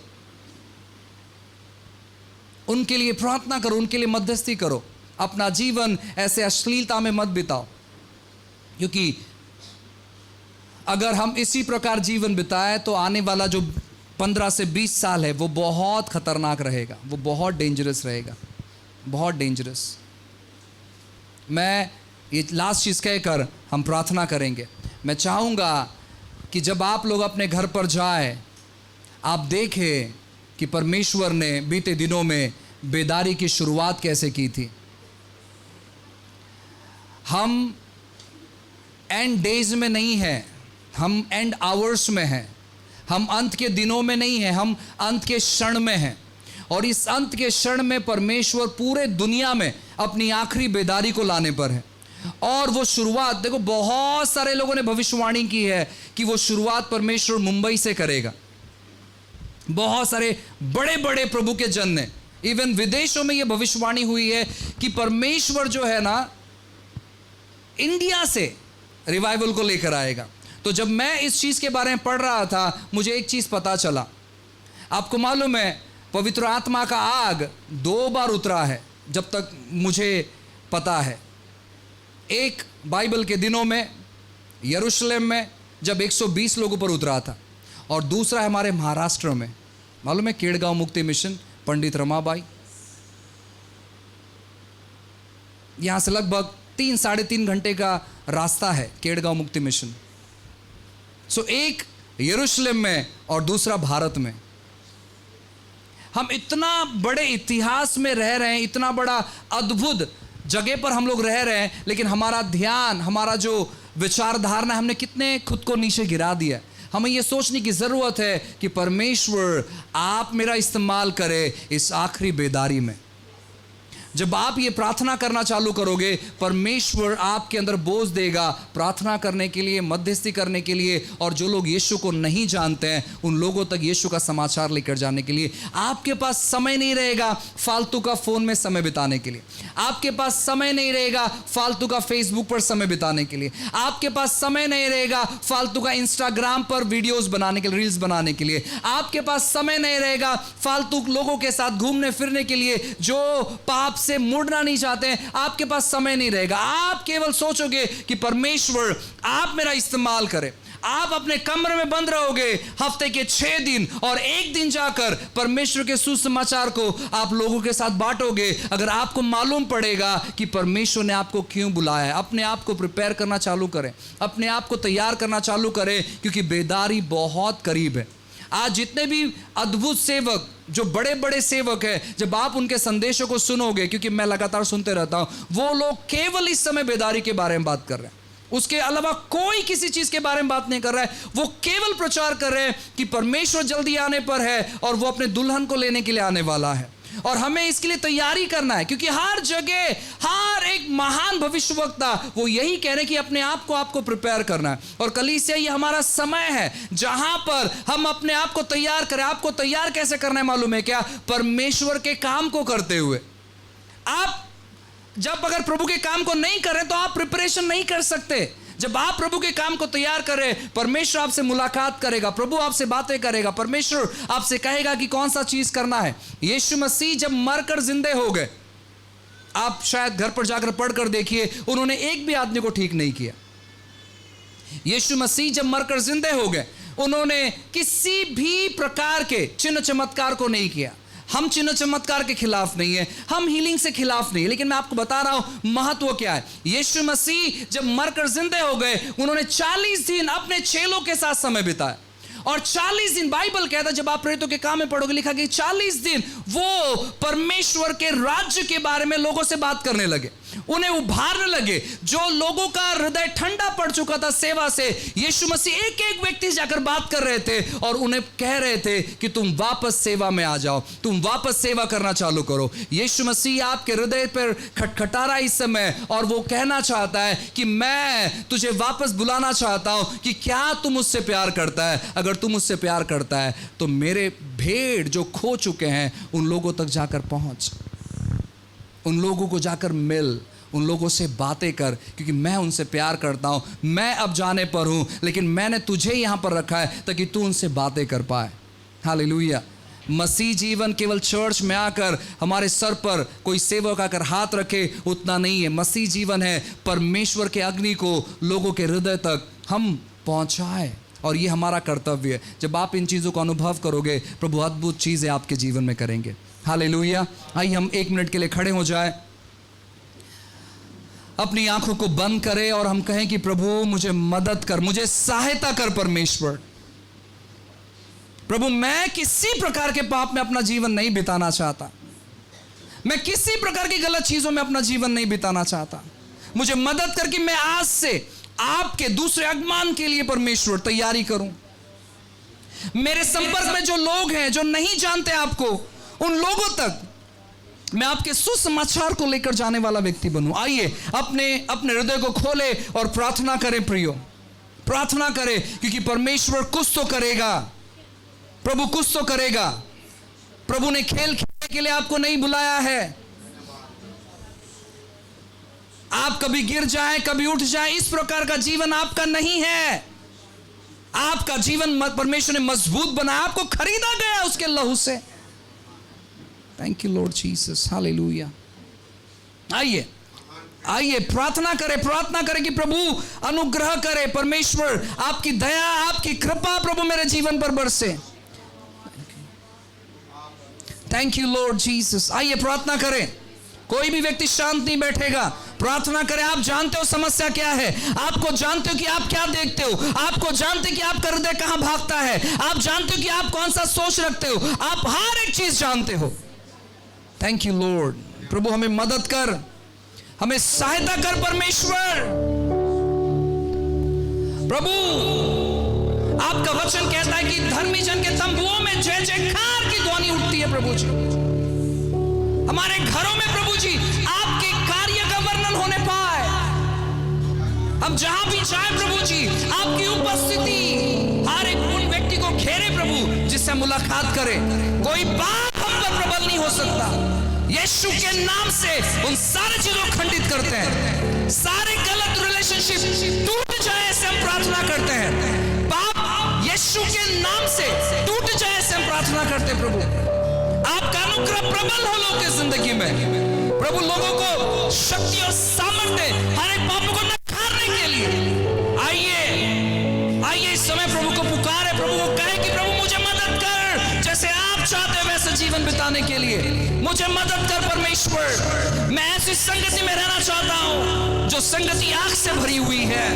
उनके लिए प्रार्थना करो, उनके लिए मध्यस्थी करो। अपना जीवन ऐसे अश्लीलता में मत बिताओ, क्योंकि अगर हम इसी प्रकार जीवन बिताए तो आने वाला जो 15 से 20 साल है वो बहुत खतरनाक रहेगा, वो बहुत डेंजरस रहेगा, बहुत डेंजरस। मैं ये लास्ट चीज़ कहकर हम प्रार्थना करेंगे। मैं चाहूँगा कि जब आप लोग अपने घर पर जाए, आप देखें कि परमेश्वर ने बीते दिनों में बेदारी की शुरुआत कैसे की थी। हम एंड डेज में नहीं हैं, हम एंड आवर्स में हैं, हम अंत के दिनों में नहीं हैं, हम अंत के क्षण में हैं। और इस अंत के क्षण में परमेश्वर पूरे दुनिया में अपनी आखिरी बेदारी को लाने पर है। और वो शुरुआत देखो, बहुत सारे लोगों ने भविष्यवाणी की है कि वो शुरुआत परमेश्वर मुंबई से करेगा। बहुत सारे बड़े बड़े प्रभु के जन ने, इवन विदेशों में ये भविष्यवाणी हुई है कि परमेश्वर जो है ना इंडिया से रिवाइवल को लेकर आएगा। तो जब मैं इस चीज़ के बारे में पढ़ रहा था, मुझे एक चीज़ पता चला। आपको मालूम है पवित्र आत्मा का आग 2 बार उतरा है जब तक मुझे पता है। एक बाइबल के दिनों में यरूशलेम में जब 120 लोगों पर उतरा था, और दूसरा है हमारे महाराष्ट्र में, मालूम है केड़गांव मुक्ति मिशन, पंडित रमाबाई। यहाँ से लगभग 3-3.5 घंटे का रास्ता है केड़गांव मुक्ति मिशन। सो एक यरूशलेम में और दूसरा भारत में। हम इतना बड़े इतिहास में रह रहे हैं, इतना बड़ा अद्भुत जगह पर हम लोग रह रहे हैं, लेकिन हमारा ध्यान, हमारा जो विचारधारणा, हमने कितने खुद को नीचे गिरा दिया। हमें ये सोचने की ज़रूरत है कि परमेश्वर आप मेरा इस्तेमाल करें इस आखिरी बेदारी में। जब आप ये प्रार्थना करना चालू करोगे, परमेश्वर आपके अंदर बोझ देगा प्रार्थना करने के लिए, मध्यस्थी करने के लिए, और जो लोग यीशु को नहीं जानते हैं उन लोगों तक यीशु का समाचार लेकर जाने के लिए। आपके पास समय नहीं रहेगा फालतू का फोन में समय बिताने के लिए, आपके पास समय नहीं रहेगा फालतू का फेसबुक पर समय बिताने के लिए, आपके पास समय नहीं रहेगा फालतू का इंस्टाग्राम पर वीडियोस बनाने के लिए, रील्स बनाने के लिए, आपके पास समय नहीं रहेगा फालतू लोगों के साथ घूमने फिरने के लिए जो पाप से मुड़ना नहीं चाहते हैं। आपके पास समय नहीं रहेगा। आप केवल सोचोगे कि परमेश्वर आप मेरा इस्तेमाल करें। आप अपने कमरे में बंद रहोगे हफ्ते के 6 दिन, और एक दिन जाकर परमेश्वर के सुसमाचार को आप लोगों के साथ बांटोगे। अगर आपको मालूम पड़ेगा कि परमेश्वर ने आपको क्यों बुलाया है, अपने आप को प्रिपेयर करना चालू करें, अपने आप को तैयार करना चालू करें, क्योंकि बेदारी बहुत करीब है। आज जितने भी अद्भुत सेवक, जो बड़े बड़े सेवक हैं, जब आप उनके संदेशों को सुनोगे, क्योंकि मैं लगातार सुनते रहता हूं, वो लोग केवल इस समय बेदारी के बारे में बात कर रहे हैं, उसके अलावा कोई किसी चीज के बारे में बात नहीं कर रहा है। वो केवल प्रचार कर रहे हैं कि परमेश्वर जल्दी आने पर है और वो अपने दुल्हन को लेने के लिए आने वाला है, और हमें इसके लिए तैयारी करना है। क्योंकि हर जगह हर एक महान भविष्यवक्ता वो यही कह रहे हैं कि अपने आप को आपको प्रिपेयर करना है, और कलीसिया ये हमारा समय है जहां पर हम अपने आप को तैयार करें। आपको तैयार कैसे करना है मालूम है क्या? परमेश्वर के काम को करते हुए। आप जब अगर प्रभु के काम को नहीं करें तो आप प्रिपरेशन नहीं कर सकते। जब आप प्रभु के काम को तैयार करें, परमेश्वर आपसे मुलाकात करेगा, प्रभु आपसे बातें करेगा, परमेश्वर आपसे कहेगा कि कौन सा चीज करना है। यीशु मसीह जब मरकर जिंदे हो गए, आप शायद घर पर जाकर पढ़कर देखिए, उन्होंने एक भी आदमी को ठीक नहीं किया। यीशु मसीह जब मरकर जिंदे हो गए, उन्होंने किसी भी प्रकार के चिन्ह चमत्कार को नहीं किया। हम चिन्ह चमत्कार के खिलाफ नहीं है, हम हीलिंग से खिलाफ नहीं है, लेकिन मैं आपको बता रहा हूं महत्व क्या है। यीशु मसीह जब मरकर जिंदे हो गए, उन्होंने 40 दिन अपने चेलों के साथ समय बिताया, और 40 दिन बाइबल कहता है, जब आप प्रेरितों के काम में पढ़ोगे लिखा कि 40 दिन वो परमेश्वर के राज्य के बारे में लोगों से बात करने लगे, उन्हें उभारने लगे। जो लोगों का हृदय ठंडा पड़ चुका था सेवा से, यीशु मसीह एक एक व्यक्ति जाकर बात कर रहे थे और उन्हें कह रहे थे कि तुम वापस सेवा में आ जाओ, तुम वापस सेवा करना चालू करो। यीशु मसीह आपके हृदय पर खटखटा रहा है इस समय, और वो कहना चाहता है कि मैं तुझे वापस बुलाना चाहता हूं कि क्या तू मुझसे प्यार करता है। अगर तू मुझसे प्यार करता है तो मेरे भेड़ जो खो चुके हैं उन लोगों तक जाकर पहुंच, उन लोगों को जाकर मिल, उन लोगों से बातें कर, क्योंकि मैं उनसे प्यार करता हूं। मैं अब जाने पर हूं, लेकिन मैंने तुझे यहां पर रखा है ताकि तू उनसे बातें कर पाए। हालेलुया। मसीह जीवन केवल चर्च में आकर हमारे सर पर कोई सेवक आकर हाथ रखे उतना नहीं है। मसीह जीवन है परमेश्वर के अग्नि को लोगों के हृदय तक हम पहुंचाए, और ये हमारा कर्तव्य है। जब आप इन चीज़ों को अनुभव करोगे, प्रभु अद्भुत चीज़ें आपके जीवन में करेंगे। हालेलुया। आइए हम 1 मिनट के लिए खड़े हो जाए, अपनी आंखों को बंद करें और हम कहें कि प्रभु मुझे मदद कर, मुझे सहायता कर परमेश्वर। प्रभु मैं किसी प्रकार के पाप में अपना जीवन नहीं बिताना चाहता, मैं किसी प्रकार की गलत चीजों में अपना जीवन नहीं बिताना चाहता। मुझे मदद कर कि मैं आज से आपके दूसरे आगमन के लिए परमेश्वर तैयारी करूं। मेरे संपर्क में जो लोग हैं जो नहीं जानते आपको, उन लोगों तक मैं आपके सुसमाचार को लेकर जाने वाला व्यक्ति बनूं। आइए अपने हृदय को खोले और प्रार्थना करें प्रियो, प्रार्थना करें, क्योंकि परमेश्वर कुछ तो करेगा, प्रभु कुछ तो करेगा। प्रभु ने खेल खेलने के लिए आपको नहीं बुलाया है। आप कभी गिर जाएं, कभी उठ जाएं, इस प्रकार का जीवन आपका नहीं है। आपका जीवन परमेश्वर ने मजबूत बनाया, आपको खरीदा गया उसके लहू से। Thank you Lord Jesus, hallelujah. आइए आइए प्रार्थना करें कि प्रभु अनुग्रह करे, परमेश्वर आपकी दया, आपकी कृपा प्रभु मेरे जीवन पर बरसे। Thank you Lord Jesus. आइए प्रार्थना करें। कोई भी व्यक्ति शांत नहीं बैठेगा, प्रार्थना करें। आप जानते हो समस्या क्या है, आपको जानते हो कि आप क्या देखते हो, आपको जानते हो कि आपका हृदय कहां भागता है, आप जानते हो कि आप कौन सा सोच रखते हो, आप हर एक चीज जानते हो। Thank you Lord. प्रभु हमें मदद कर, हमें सहायता कर परमेश्वर। प्रभु आपका वचन कहता है कि धर्मी जन के तंबुओं में जय जयकार की ध्वनि उठती है। प्रभु जी हमारे घरों में प्रभु जी आपके कार्य का वर्णन होने पाए। हम जहां भी जाए प्रभु जी आपकी उपस्थिति हर एक उन व्यक्ति को घेरे प्रभु, जिससे मुलाकात करे। कोई बात हम पर प्रबल नहीं हो सकता। यीशु के नाम से उन सारी चीजों को खंडित करते हैं। सारे गलत रिलेशनशिप टूट जाए ऐसे हम प्रार्थना करते हैं। पाप यीशु के नाम से टूट जाए ऐसे हम प्रार्थना करते हैं। प्रभु आपका अनुग्रह प्रबल हो लोगों की जिंदगी में। प्रभु लोगों को शक्ति और सामर्थ्य हर एक पापों को नकारने के लिए आइए इस समय प्रभु को पुकारे, प्रभु को कहे कि प्रभु मुझे मदद कर, जैसे आप चाहते हैं वैसे जीवन बिताने के लिए मुझे मदद कर परमेश्वर। मैं ऐसी संगति में रहना चाहता हूं जो संगति आग से भरी हुई है।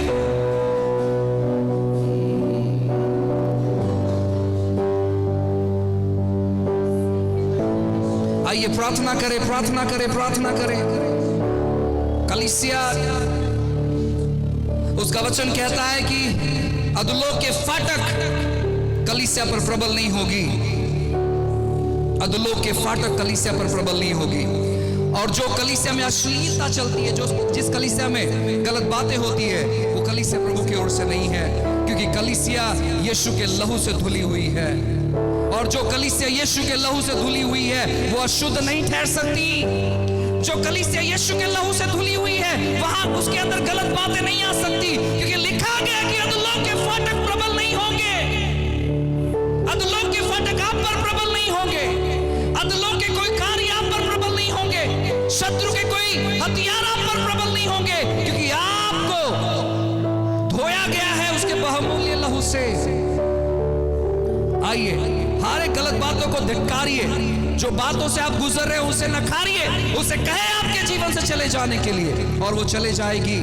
आइए प्रार्थना करें, प्रार्थना करें, प्रार्थना करें। कलीसिया उसका वचन कहता है कि अधोलोक के फाटक कलीसिया पर प्रबल नहीं होगी। अधोलोक के फाटक कलीसिया पर प्रबल नहीं होगी। और जो कलीसिया में अश्लीलता चलती है, जो जिस कलीसिया में गलत बातें होती है, वो कलीसिया प्रभु की ओर से नहीं है, क्योंकि कलीसिया यीशु के लहू से धुली हुई है। और जो कलीसिया यीशु के लहू से धुली हुई है वो अशुद्ध नहीं ठहर सकती। जो कलीसिया यीशु के लहू से धुली हुई है वहां उसके अंदर गलत बातें नहीं आ सकती, क्योंकि लिखा गया कि अधोलोक के फाटक प्रबल नहीं होंगे। अधोलोक के फाटक आप पर प्रबल नहीं होंगे। अधोलोक के कोई कार्य आप पर प्रबल नहीं होंगे। शत्रु के कोई हथियार आप पर प्रबल नहीं होंगे, क्योंकि आपको धोया गया है उसके बहुमूल्य लहू से। आइए हर एक गलत बातों को धिक्कारिए। जो बातों से आप गुजर रहे हो उसे नकारिए, उसे कहे आपके जीवन से चले जाने के लिए, और वो चले जाएगी।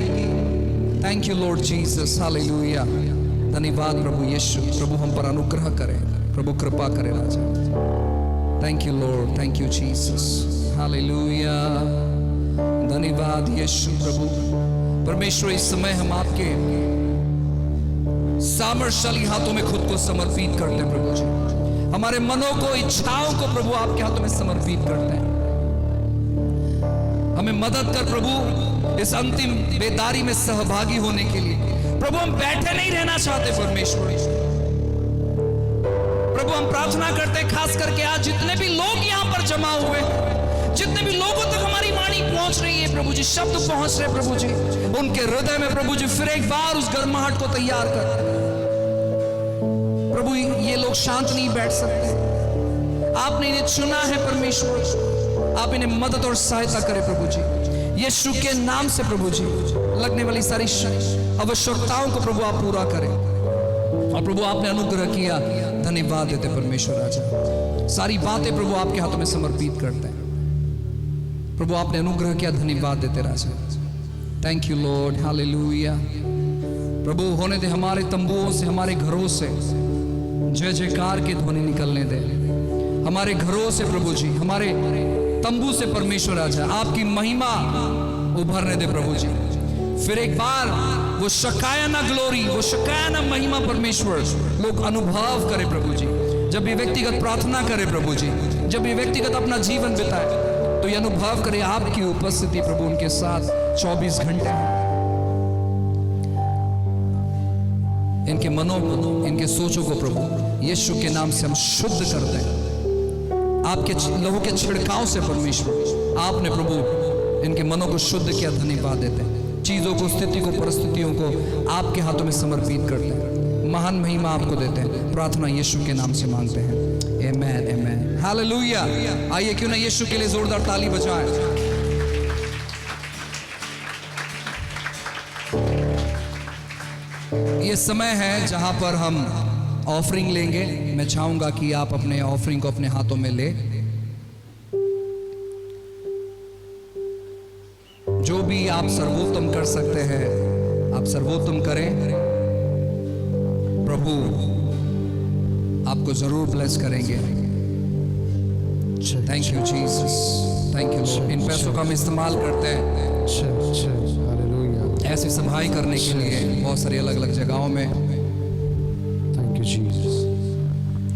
Thank you Lord Jesus, hallelujah. धन्यवाद प्रभु यीशु। प्रभु हम पर अनुग्रह करें, प्रभु कृपा करें राजा। Thank you Lord, thank you Jesus, hallelujah. धन्यवाद यीशु। प्रभु परमेश्वर इस समय हम आपके सामर्थशाली हाथों में खुद को समर्पित करते हैं प्रभु जी। हमारे मनों को, इच्छाओं को प्रभु आपके हाथों में समर्पित करते हैं। हमें मदद कर प्रभु इस अंतिम बेदारी में सहभागी होने के लिए। प्रभु हम बैठे नहीं रहना चाहते परमेश्वर। प्रभु हम प्रार्थना करते हैं खास करके आज जितने भी लोग यहाँ पर जमा हुए, जितने भी लोगों तक हमारी वाणी पहुंच रही है प्रभु जी, शब्द पहुंच रहे प्रभु जी, उनके हृदय में प्रभु जी फिर एक बार उस गर्माहट को तैयार कर। प्रभु ये लोग शांत नहीं बैठ सकते। आपने इन्हें चुना है परमेश्वर, आप इन्हें मदद और सहायता करें प्रभु जी। यीशु के नाम से प्रभु जी लगने वाली सारी आवश्यकताओं को प्रभु आप पूरा करें। और प्रभु आपने अनुग्रह किया, धन्यवाद देते परमेश्वर राजा। सारी बातें प्रभु आपके हाथों में समर्पित करते हैं। प्रभु आपने अनुग्रह किया, धन्यवाद देते राजा। Thank you Lord, hallelujah. प्रभु होने दे हमारे तंबुओं से, हमारे घरों से जय जयकार की ध्वनि निकलने दे। हमारे घरों से प्रभु जी, हमारे तंबू से परमेश्वर राजा आपकी महिमा उभरने दे प्रभु जी। फिर एक बार वो शकायना ग्लोरी, वो शकायना महिमा परमेश्वर लोग अनुभव करे प्रभु जी। जब भी व्यक्तिगत प्रार्थना करे प्रभु जी, जब भी व्यक्तिगत अपना जीवन बिताए, तो ये अनुभव करे आपकी उपस्थिति प्रभु उनके साथ 24 घंटे। इनके मनों को, इनके सोचों को प्रभु यीशु के नाम से हम शुद्ध कर दें। आपके लहू के छिड़काव से परमेश्वर आपने प्रभु इनके मनों को शुद्ध किया, धन्यवाद देते हैं। चीजों को, स्थिति को, परिस्थितियों को आपके हाथों में समर्पित करते हैं। महान महिमा आपको देते हैं। प्रार्थना यीशु के नाम से मांगते हैं, आमेन, आमेन, हालेलुया। आइए क्यों ना यीशु के लिए जोरदार ताली बजाएं। ये समय है जहां पर हम ऑफरिंग लेंगे। मैं चाहूंगा कि आप अपने ऑफरिंग को अपने हाथों में ले। जो भी आप सर्वोत्तम कर सकते हैं आप सर्वोत्तम करें। प्रभु आपको जरूर ब्लेस करेंगे। Thank you Jesus, thank you Lord. इन पैसों का हम इस्तेमाल करते हैं ऐसी सभाएं करने के लिए बहुत सारी अलग अलग जगहों में। Thank you Jesus.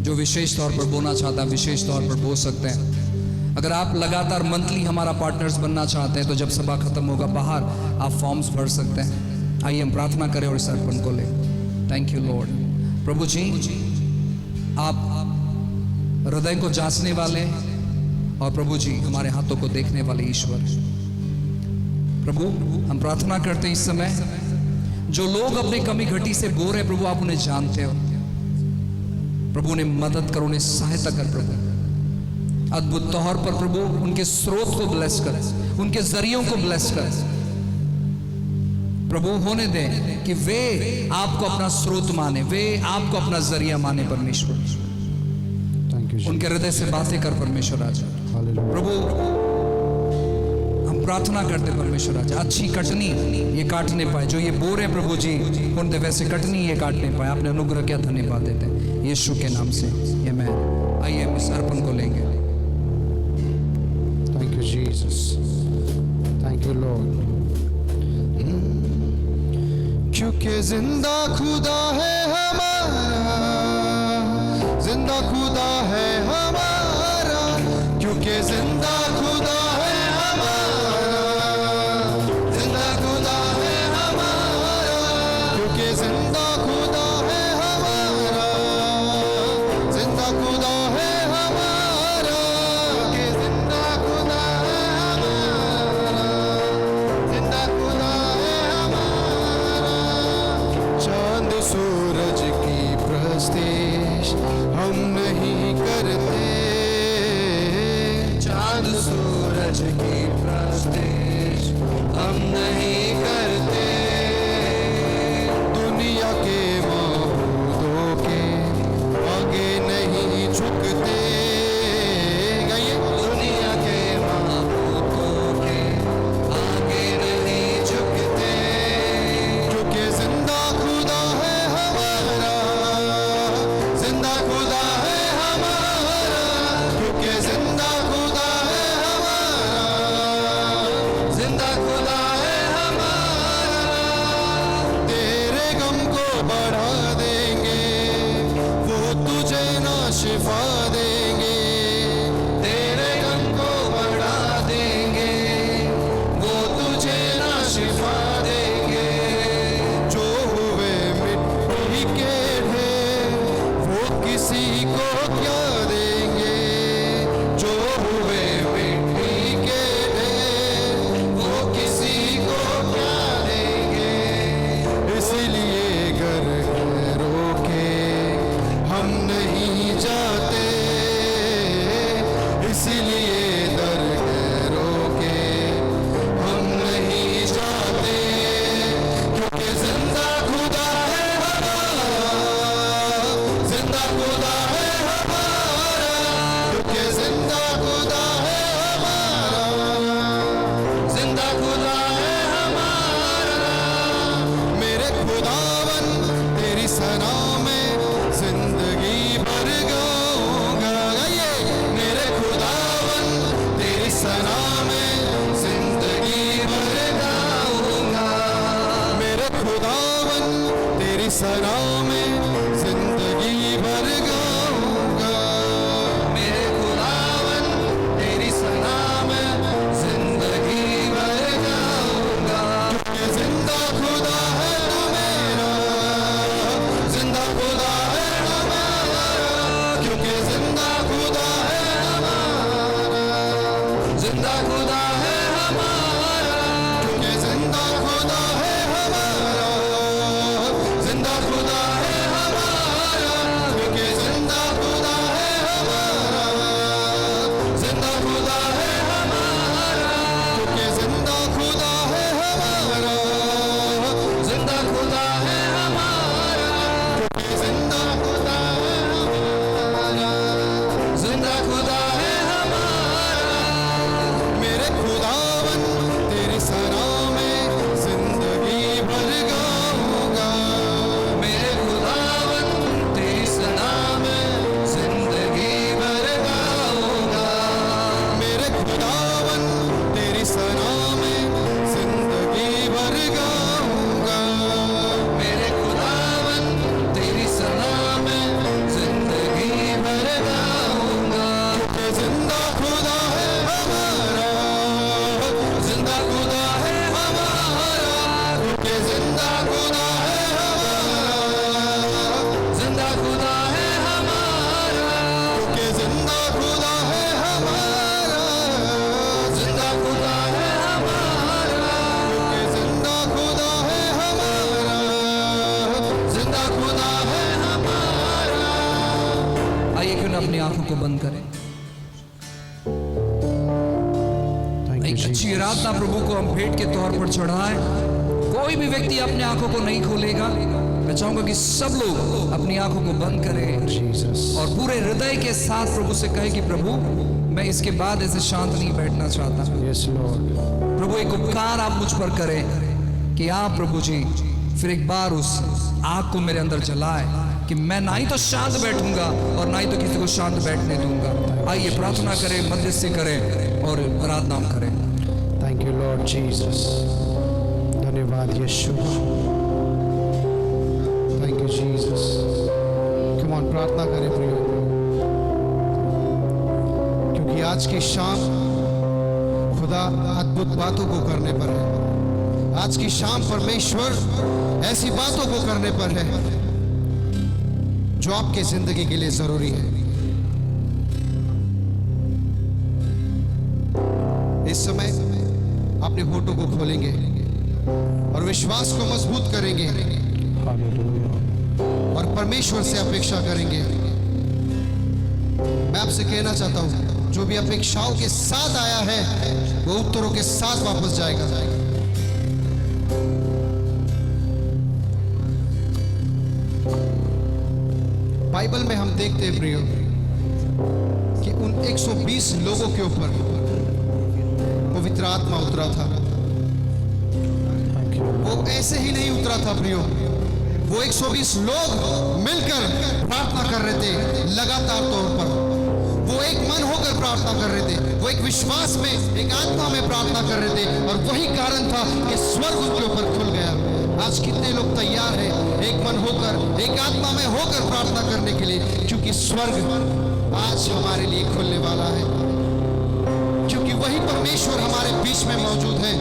जो विशेष तौर पर बोलना चाहता है विशेष तौर पर बोल सकते हैं। अगर आप लगातार मंथली हमारा पार्टनर्स बनना चाहते हैं तो जब सभा खत्म होगा बाहर आप फॉर्म्स भर सकते हैं। आइए हम प्रार्थना करें और इस अर्पण को लें। Thank you Lord. प्रभु जी, आप हृदय को जांचने वाले और प्रभु जी हमारे हाथों को देखने वाले ईश्वर। प्रभु हम प्रार्थना करते हैं इस समय जो लोग अपने कमी घटी से बोर है प्रभु आप उन्हें जानते हो। प्रभु उन्हें मदद कर, उन्हें सहायता कर प्रभु, अद्भुत तौर पर प्रभु उनके स्रोत को ब्लेस कर, उनके जरियों को ब्लेस कर प्रभु। होने दें कि वे आपको अपना स्रोत माने, वे आपको अपना जरिया माने परमेश्वर। उनके हृदय से बातें कर परमेश्वर राजा। प्रभु हम प्रार्थना करते परमेश्वर राजा अच्छी कटनी ये काटने पाए, जो ये बोर है प्रभु जी उनके वैसे कटनी ये काटने पाए। आपने अनुग्रह क्या धन्यवाद देते हैं यीशु के नाम से ये मैं। आइए हम इस अर्पण को लेंगे।
Thank you Jesus, thank you Lord. क्योंकि जिंदा खुदा है हमारा, जिंदा खुदा है हमारा, क्योंकि जिंदा खुदा है हमारा, जिंदा खुदा है हमारा, क्योंकि जिंदा खुदा है हमारा, जिंदा खुदा है हमारा, कि जिंदा खुदा है हमारा, जिंदा खुदा है हमारा। चांद सूरज की प्रस्तिश हम नहीं करते, चांद सूरज की प्रस्तिश हम नहीं करते, दुनिया के महबूदों के आगे नहीं झुकते, दुनिया के महबूदों के आगे नहीं झुकते, क्योंकि जिंदा खुदा है हमारा, जिंदा खुदा है हमारा, क्योंकि जिंदा खुदा है हमारा, जिंदा खुदा है हमारा। तेरे गम को बढ़ा देंगे वो तुझे ना शिफा देंगे, तेरे गम को बढ़ा देंगे वो तुझे ना शिफा देंगे। जो हुए मिट्टी के ढेर वो किसी को क्या देंगे, जो हुए मिट्टी के ढेर वो किसी को क्या देंगे। इसलिए घर घरों के हम नहीं जाते, इसलिए दर घरों के हम नहीं जाते, क्योंकि जिंदा खुदा है हमारा, जिंदा खुदा है हमारा, क्योंकि जिंदा खुदा है हमारा, जिंदा खुदा है हमारा। मेरे खुदावन तेरी सना में जिंदगी भर गाऊंगा, मेरे खुदावन तेरी सना में जिंदगी भर गाऊंगा, मेरे खुदावन तेरी सना में जिंदगी भर गाऊंगा, मेरे खुदावन तेरी सना में जिंदगी भर गाऊंगा, क्योंकि जिंदा खुदा है तू मेरा, जिंदा खुदा है हमारा, क्योंकि जिंदा खुदा है हमारा, जिंदा खुदा है हमारा, क्योंकि जिंदा खुदा है हमारा, जिंदा खुदा है हमारा।
आंखों को बंद करें।
Thank you,
एक अच्छी
Jesus.
आराधना प्रभु को हम भेंट के तौर पर चढ़ाएं। कोई भी व्यक्ति अपने आंखों को नहीं खोलेगा। मैं चाहूंगा कि सब लोग अपनी आंखों को बंद करें
Jesus.
और पूरे हृदय के साथ प्रभु से कहे कि प्रभु मैं इसके बाद ऐसे शांत नहीं बैठना चाहता।
Yes, Lord.
प्रभु एक उपकार आप मुझ पर करें कि आप प्रभु जी फिर एक बार उस आग को मेरे अंदर जलाए कि मैं ना ही तो शांत बैठूंगा और ना ही तो किसी को शांत बैठने दूंगा। आइए प्रार्थना करें, मध्यस्थी करें और आराधना करें।
Thank you, Lord Jesus. धन्यवाद यीशु। Thank you, Jesus. Come on, प्रार्थना करें प्रियो, क्योंकि आज की शाम खुदा अद्भुत बातों को करने पर है। आज की शाम परमेश्वर ऐसी बातों को करने पर है जो आपके जिंदगी के लिए जरूरी है। इस समय अपने होठों को खोलेंगे और विश्वास को मजबूत करेंगे और परमेश्वर से अपेक्षा करेंगे। मैं आपसे कहना चाहता हूं, जो भी अपेक्षाओं के साथ आया है वो उत्तरों के साथ वापस जाएगा। बाइबल में हम देखते हैं प्रियो कि उन 120 लोगों के ऊपर पवित्र आत्मा उतरा था। वो ऐसे ही नहीं उतरा था प्रियो, वो 120 लोग मिलकर प्रार्थना कर रहे थे लगातार तौर पर। वो एक मन होकर प्रार्थना कर रहे थे, वो एक विश्वास में, एक आत्मा में प्रार्थना कर रहे थे और वही कारण था कि स्वर्ग उनके ऊपर खुल गया। आज कितने लोग तैयार हैं एक मन होकर, एक आत्मा में होकर प्रार्थना करने के लिए, क्योंकि स्वर्ग आज हमारे लिए खुलने वाला है, क्योंकि वही परमेश्वर हमारे बीच में मौजूद है।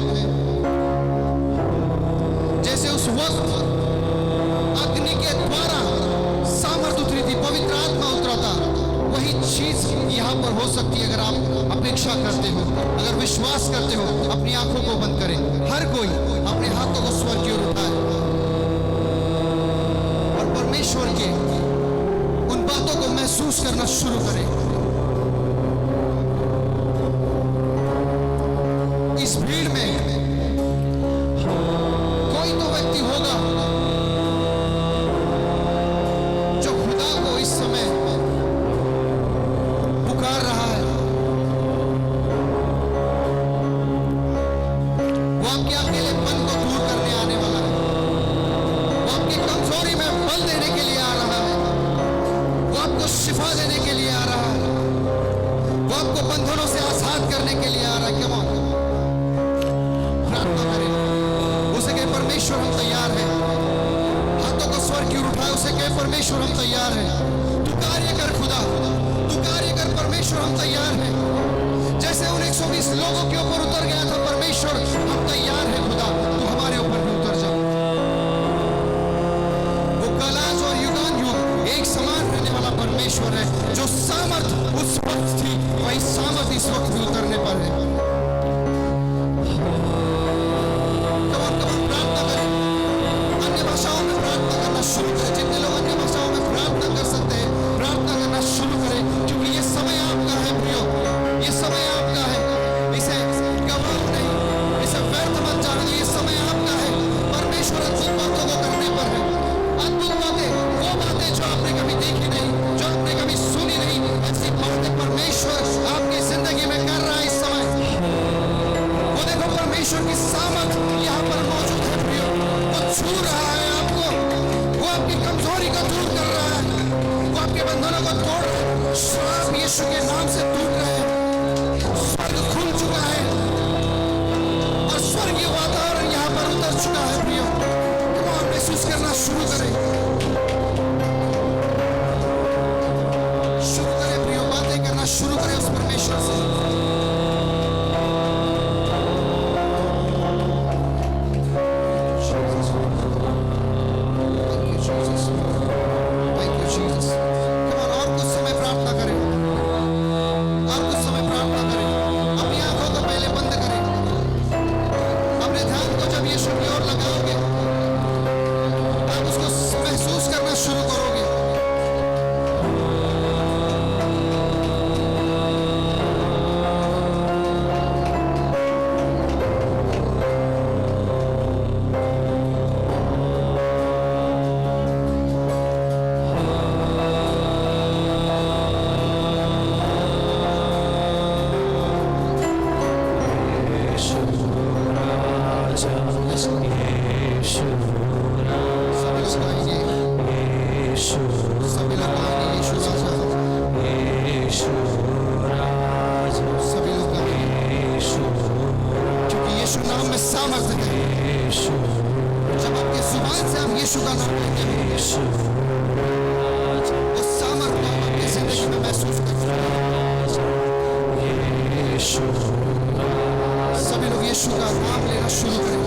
जैसे उस वक्त अग्नि के द्वारा सामर्थ उतरी थी, पवित्र आत्मा उतरा था, वही चीज यहां पर हो सकती है अगर आप अपेक्षा करते हो, अगर विश्वास करते हो। अपनी आंखों को बंद करें, हर कोई अपने हाथों को स्वर्ग की ओर उठाए और परमेश्वर के उन बातों को महसूस करना शुरू करें। इस भीड़ में कोई तो व्यक्ति होगा जो खुदा को इस समय पुकार रहा है। वो आपके अकेलेपन को दूर करने आने वाला है, वो आपकी कमजोरी में बल देने के लिए आ रहा है, वो आपको शिफा देने के लिए आ रहा है, वो आपको बंधनों से आजाद करने के लिए आ रहा है। क्या प्रार्थना करें, उसे कहे परमेश्वर हम तैयार हैं। हाथों को स्वर्ग की ओर उठाए, उसे कहे परमेश्वर हम तैयार हैं। तू कार्य कर खुदा, तू कार्य कर परमेश्वर, हम तैयार हैं। जैसे उन 120 लोगों के ऊपर उतर गया था परमेश्वर, हम तैयार हैं खुदा, तू हमारे ऊपर भी उतर जा। वो कलाज और युगान युग एक समान रहने वाला परमेश्वर है। जो सामर्थ उस वक्त थी वही सामर्थ इस वक्त भी उतरने पर है। प्रार्थना करें, अन्य भाषाओं में प्रार्थना करना शुरू करें। जितने लोग अन्य भाषाओं में प्रार्थना कर सकते हैं प्रार्थना करना शुरू करें, क्योंकि ये समय आपका है प्रियो, ये समय आपका है। इसे गवाओ नहीं, इसे व्यर्थ मत जाने दो, ये समय आपका है। परमेश्वर अद्भुत बातों को करने पर है। अद्भुत बातें, वो बातें जो आपने कभी देखी नहीं, जो आपने कभी सुनी नहीं, ऐसी बातें परमेश्वर आपकी जिंदगी में कर रहा है इस समय। वो देखो परमेश्वर की सामर्थ यहाँ पर मौजूद है प्रियो, वो छू रहा है आपको, वो आपकी कमजोरी को दूर कर रहा है, वो आपके बंधनों को तोड़ रहा है। श्राप यीशु के नाम से टूट रहे हैं, स्वर्ग खुल चुका है और स्वर्गीय वातावरण यहाँ पर उतर चुका है प्रियो। तुम महसूस करना शुरू करें, शुरू करें प्रियो, बातें करना शुरू करें उस परमेश्वर से। महसूस करना लोग गाएंगे, सभी लोग गाएंगे यीशु राजा, सभी लोग गाएंगे, क्योंकि यीशु नाम में सामर्थ्य है। जब आपकी जुबान से आप यीशु का नाम लेते हैं, वो सामर्थ्य आप अपनी जिंदगी में महसूस करते हैं। सभी लोग यीशु का नाम लेना शुरू करें।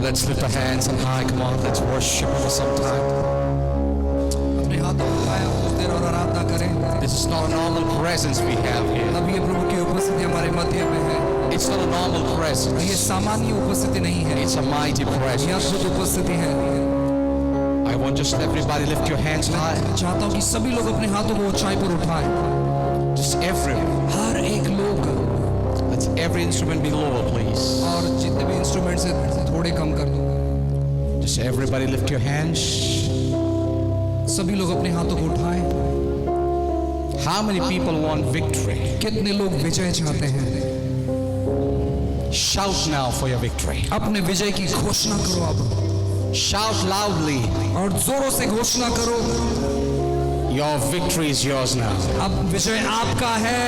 Let's lift our hands on high. Come on, let's worship Him sometime.
अपने हाथों को उठाएं, कुछ देर और आराधना करें।
This is not a normal presence we have here.
अब ये प्रभु की उपस्थिति हमारे मध्य में है।
It's not a normal
ये
presence.
सामान्य उपस्थिति नहीं है,
It's a mighty
ये
presence.
अद्भुत उपस्थिति है।
I want just everybody lift your hands high.
मैं चाहता हूँ कि सभी लोग अपने हाथों को ऊंचाई पर उठाएं।
Just everyone.
हर एक लोग,
Let every instrument be lower, please.
और जितने भी इंस्ट्रूमेंट से थोड़े कम कर दो।
Just everybody lift your hands.
सभी लोग अपने हाथों को उठाएं।
How many people want victory?
कितने लोग विजय चाहते हैं?
Shout now for your victory.
अपने विजय की घोषणा करो अब,
Shout loudly.
और जोरों से घोषणा करो।
Your victory is yours now.
अब विजय आपका है,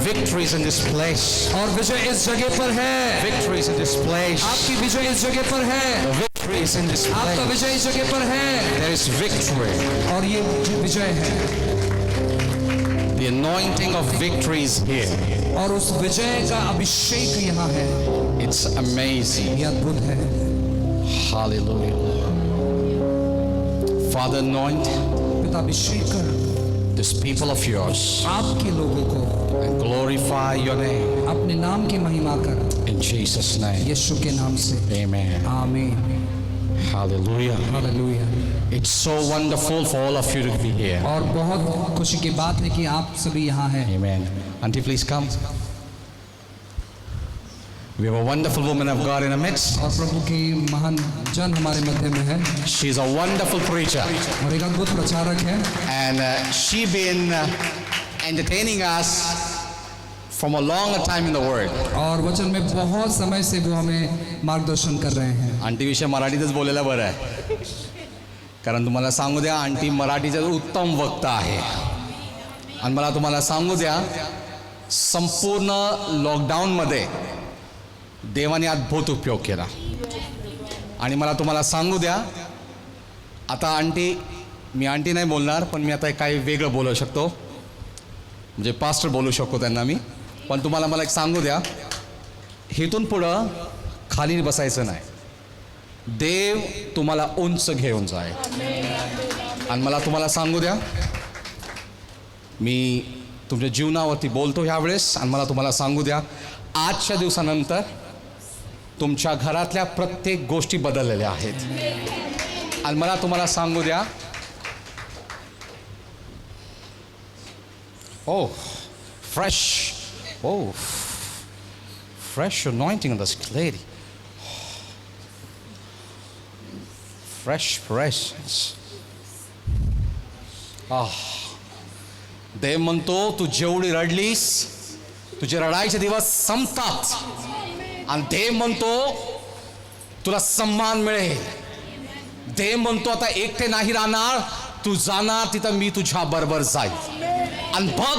Victory is in this place.
और विजय इस जगह पर है।
Victory is in this place.
आपकी विजय इस जगह पर है,
Victory is in this
आपका
place.
विजय इस जगह पर है,
There is victory.
और ये विजय है,
The anointing of victory is here.
और उस विजय का अभिषेक यहाँ है।
It's amazing.
ये अद्भुत है।
Hallelujah. Father, anoint
पिता अभिषेक कर
this people of yours
आपके लोगों को,
and glorify your name.
अपने नाम की महिमा कर,
In Jesus' name.
यीशु के नाम से।
Amen.
आमीन।
Hallelujah.
Hallelujah.
It's so wonderful for all of you to be here.
और बहुत खुशी की बात है कि आप सभी यहाँ हैं।
Amen. Auntie, please come. We have a wonderful woman of God in our midst.
और प्रभु की महान जन हमारे मध्य में है,
She's a wonderful preacher.
और एक अद्भुत प्रचारक है,
And she been entertaining us from a longer time in the Word.
और वचन में बहुत समय से वो हमें मार्गदर्शन कर रहे हैं।
आंटी विषय मराठीतच बोलायला बरं आहे, कारण तुम्हाला सांगू द्या आंटी मराठीचा उत्तम वक्ता आहे. आणि मला तुम्हाला सांगू द्या, संपूर्ण लॉकडाऊनमध्ये देवाने अद्भुत उपयोग केला. आणि मला तुम्हाला सांगू द्या, आता आंटी, मी आंटी नाही बोलणार, पण मी आता काही वेगळं बोलू शकतो, म्हणजे पास्टर बोलू शकतो त्यांना मी. पण तुम्हाला मला एक सांगू द्या, इथून पुढं खाली बसायचं नाही. देव तुम्हाला उंच घेऊन जाईल. आणि मला तुम्हाला सांगू द्या, मी तुमच्या जीवनावरती बोलतो ह्यावेळेस, आणि मला तुम्हाला सांगू द्या, आजच्या दिवसानंतर तुमच्या घरातल्या प्रत्येक गोष्टी बदललेल्या आहेत. आणि मला तुम्हाला सांगू द्या, oh fresh, oh fresh anointing on this lady, fresh presence. देव म्हणतो, तू जेवढी रडलीस, तुझे रडायचे दिवस संपतात. आणि देव म्हणतो, तुला सन्मान मिळेल. देव म्हणतो आता एकटे नाही राहणार, तू जाणार तिथं मी तुझ्या बरोबर जाईल. आणि बघ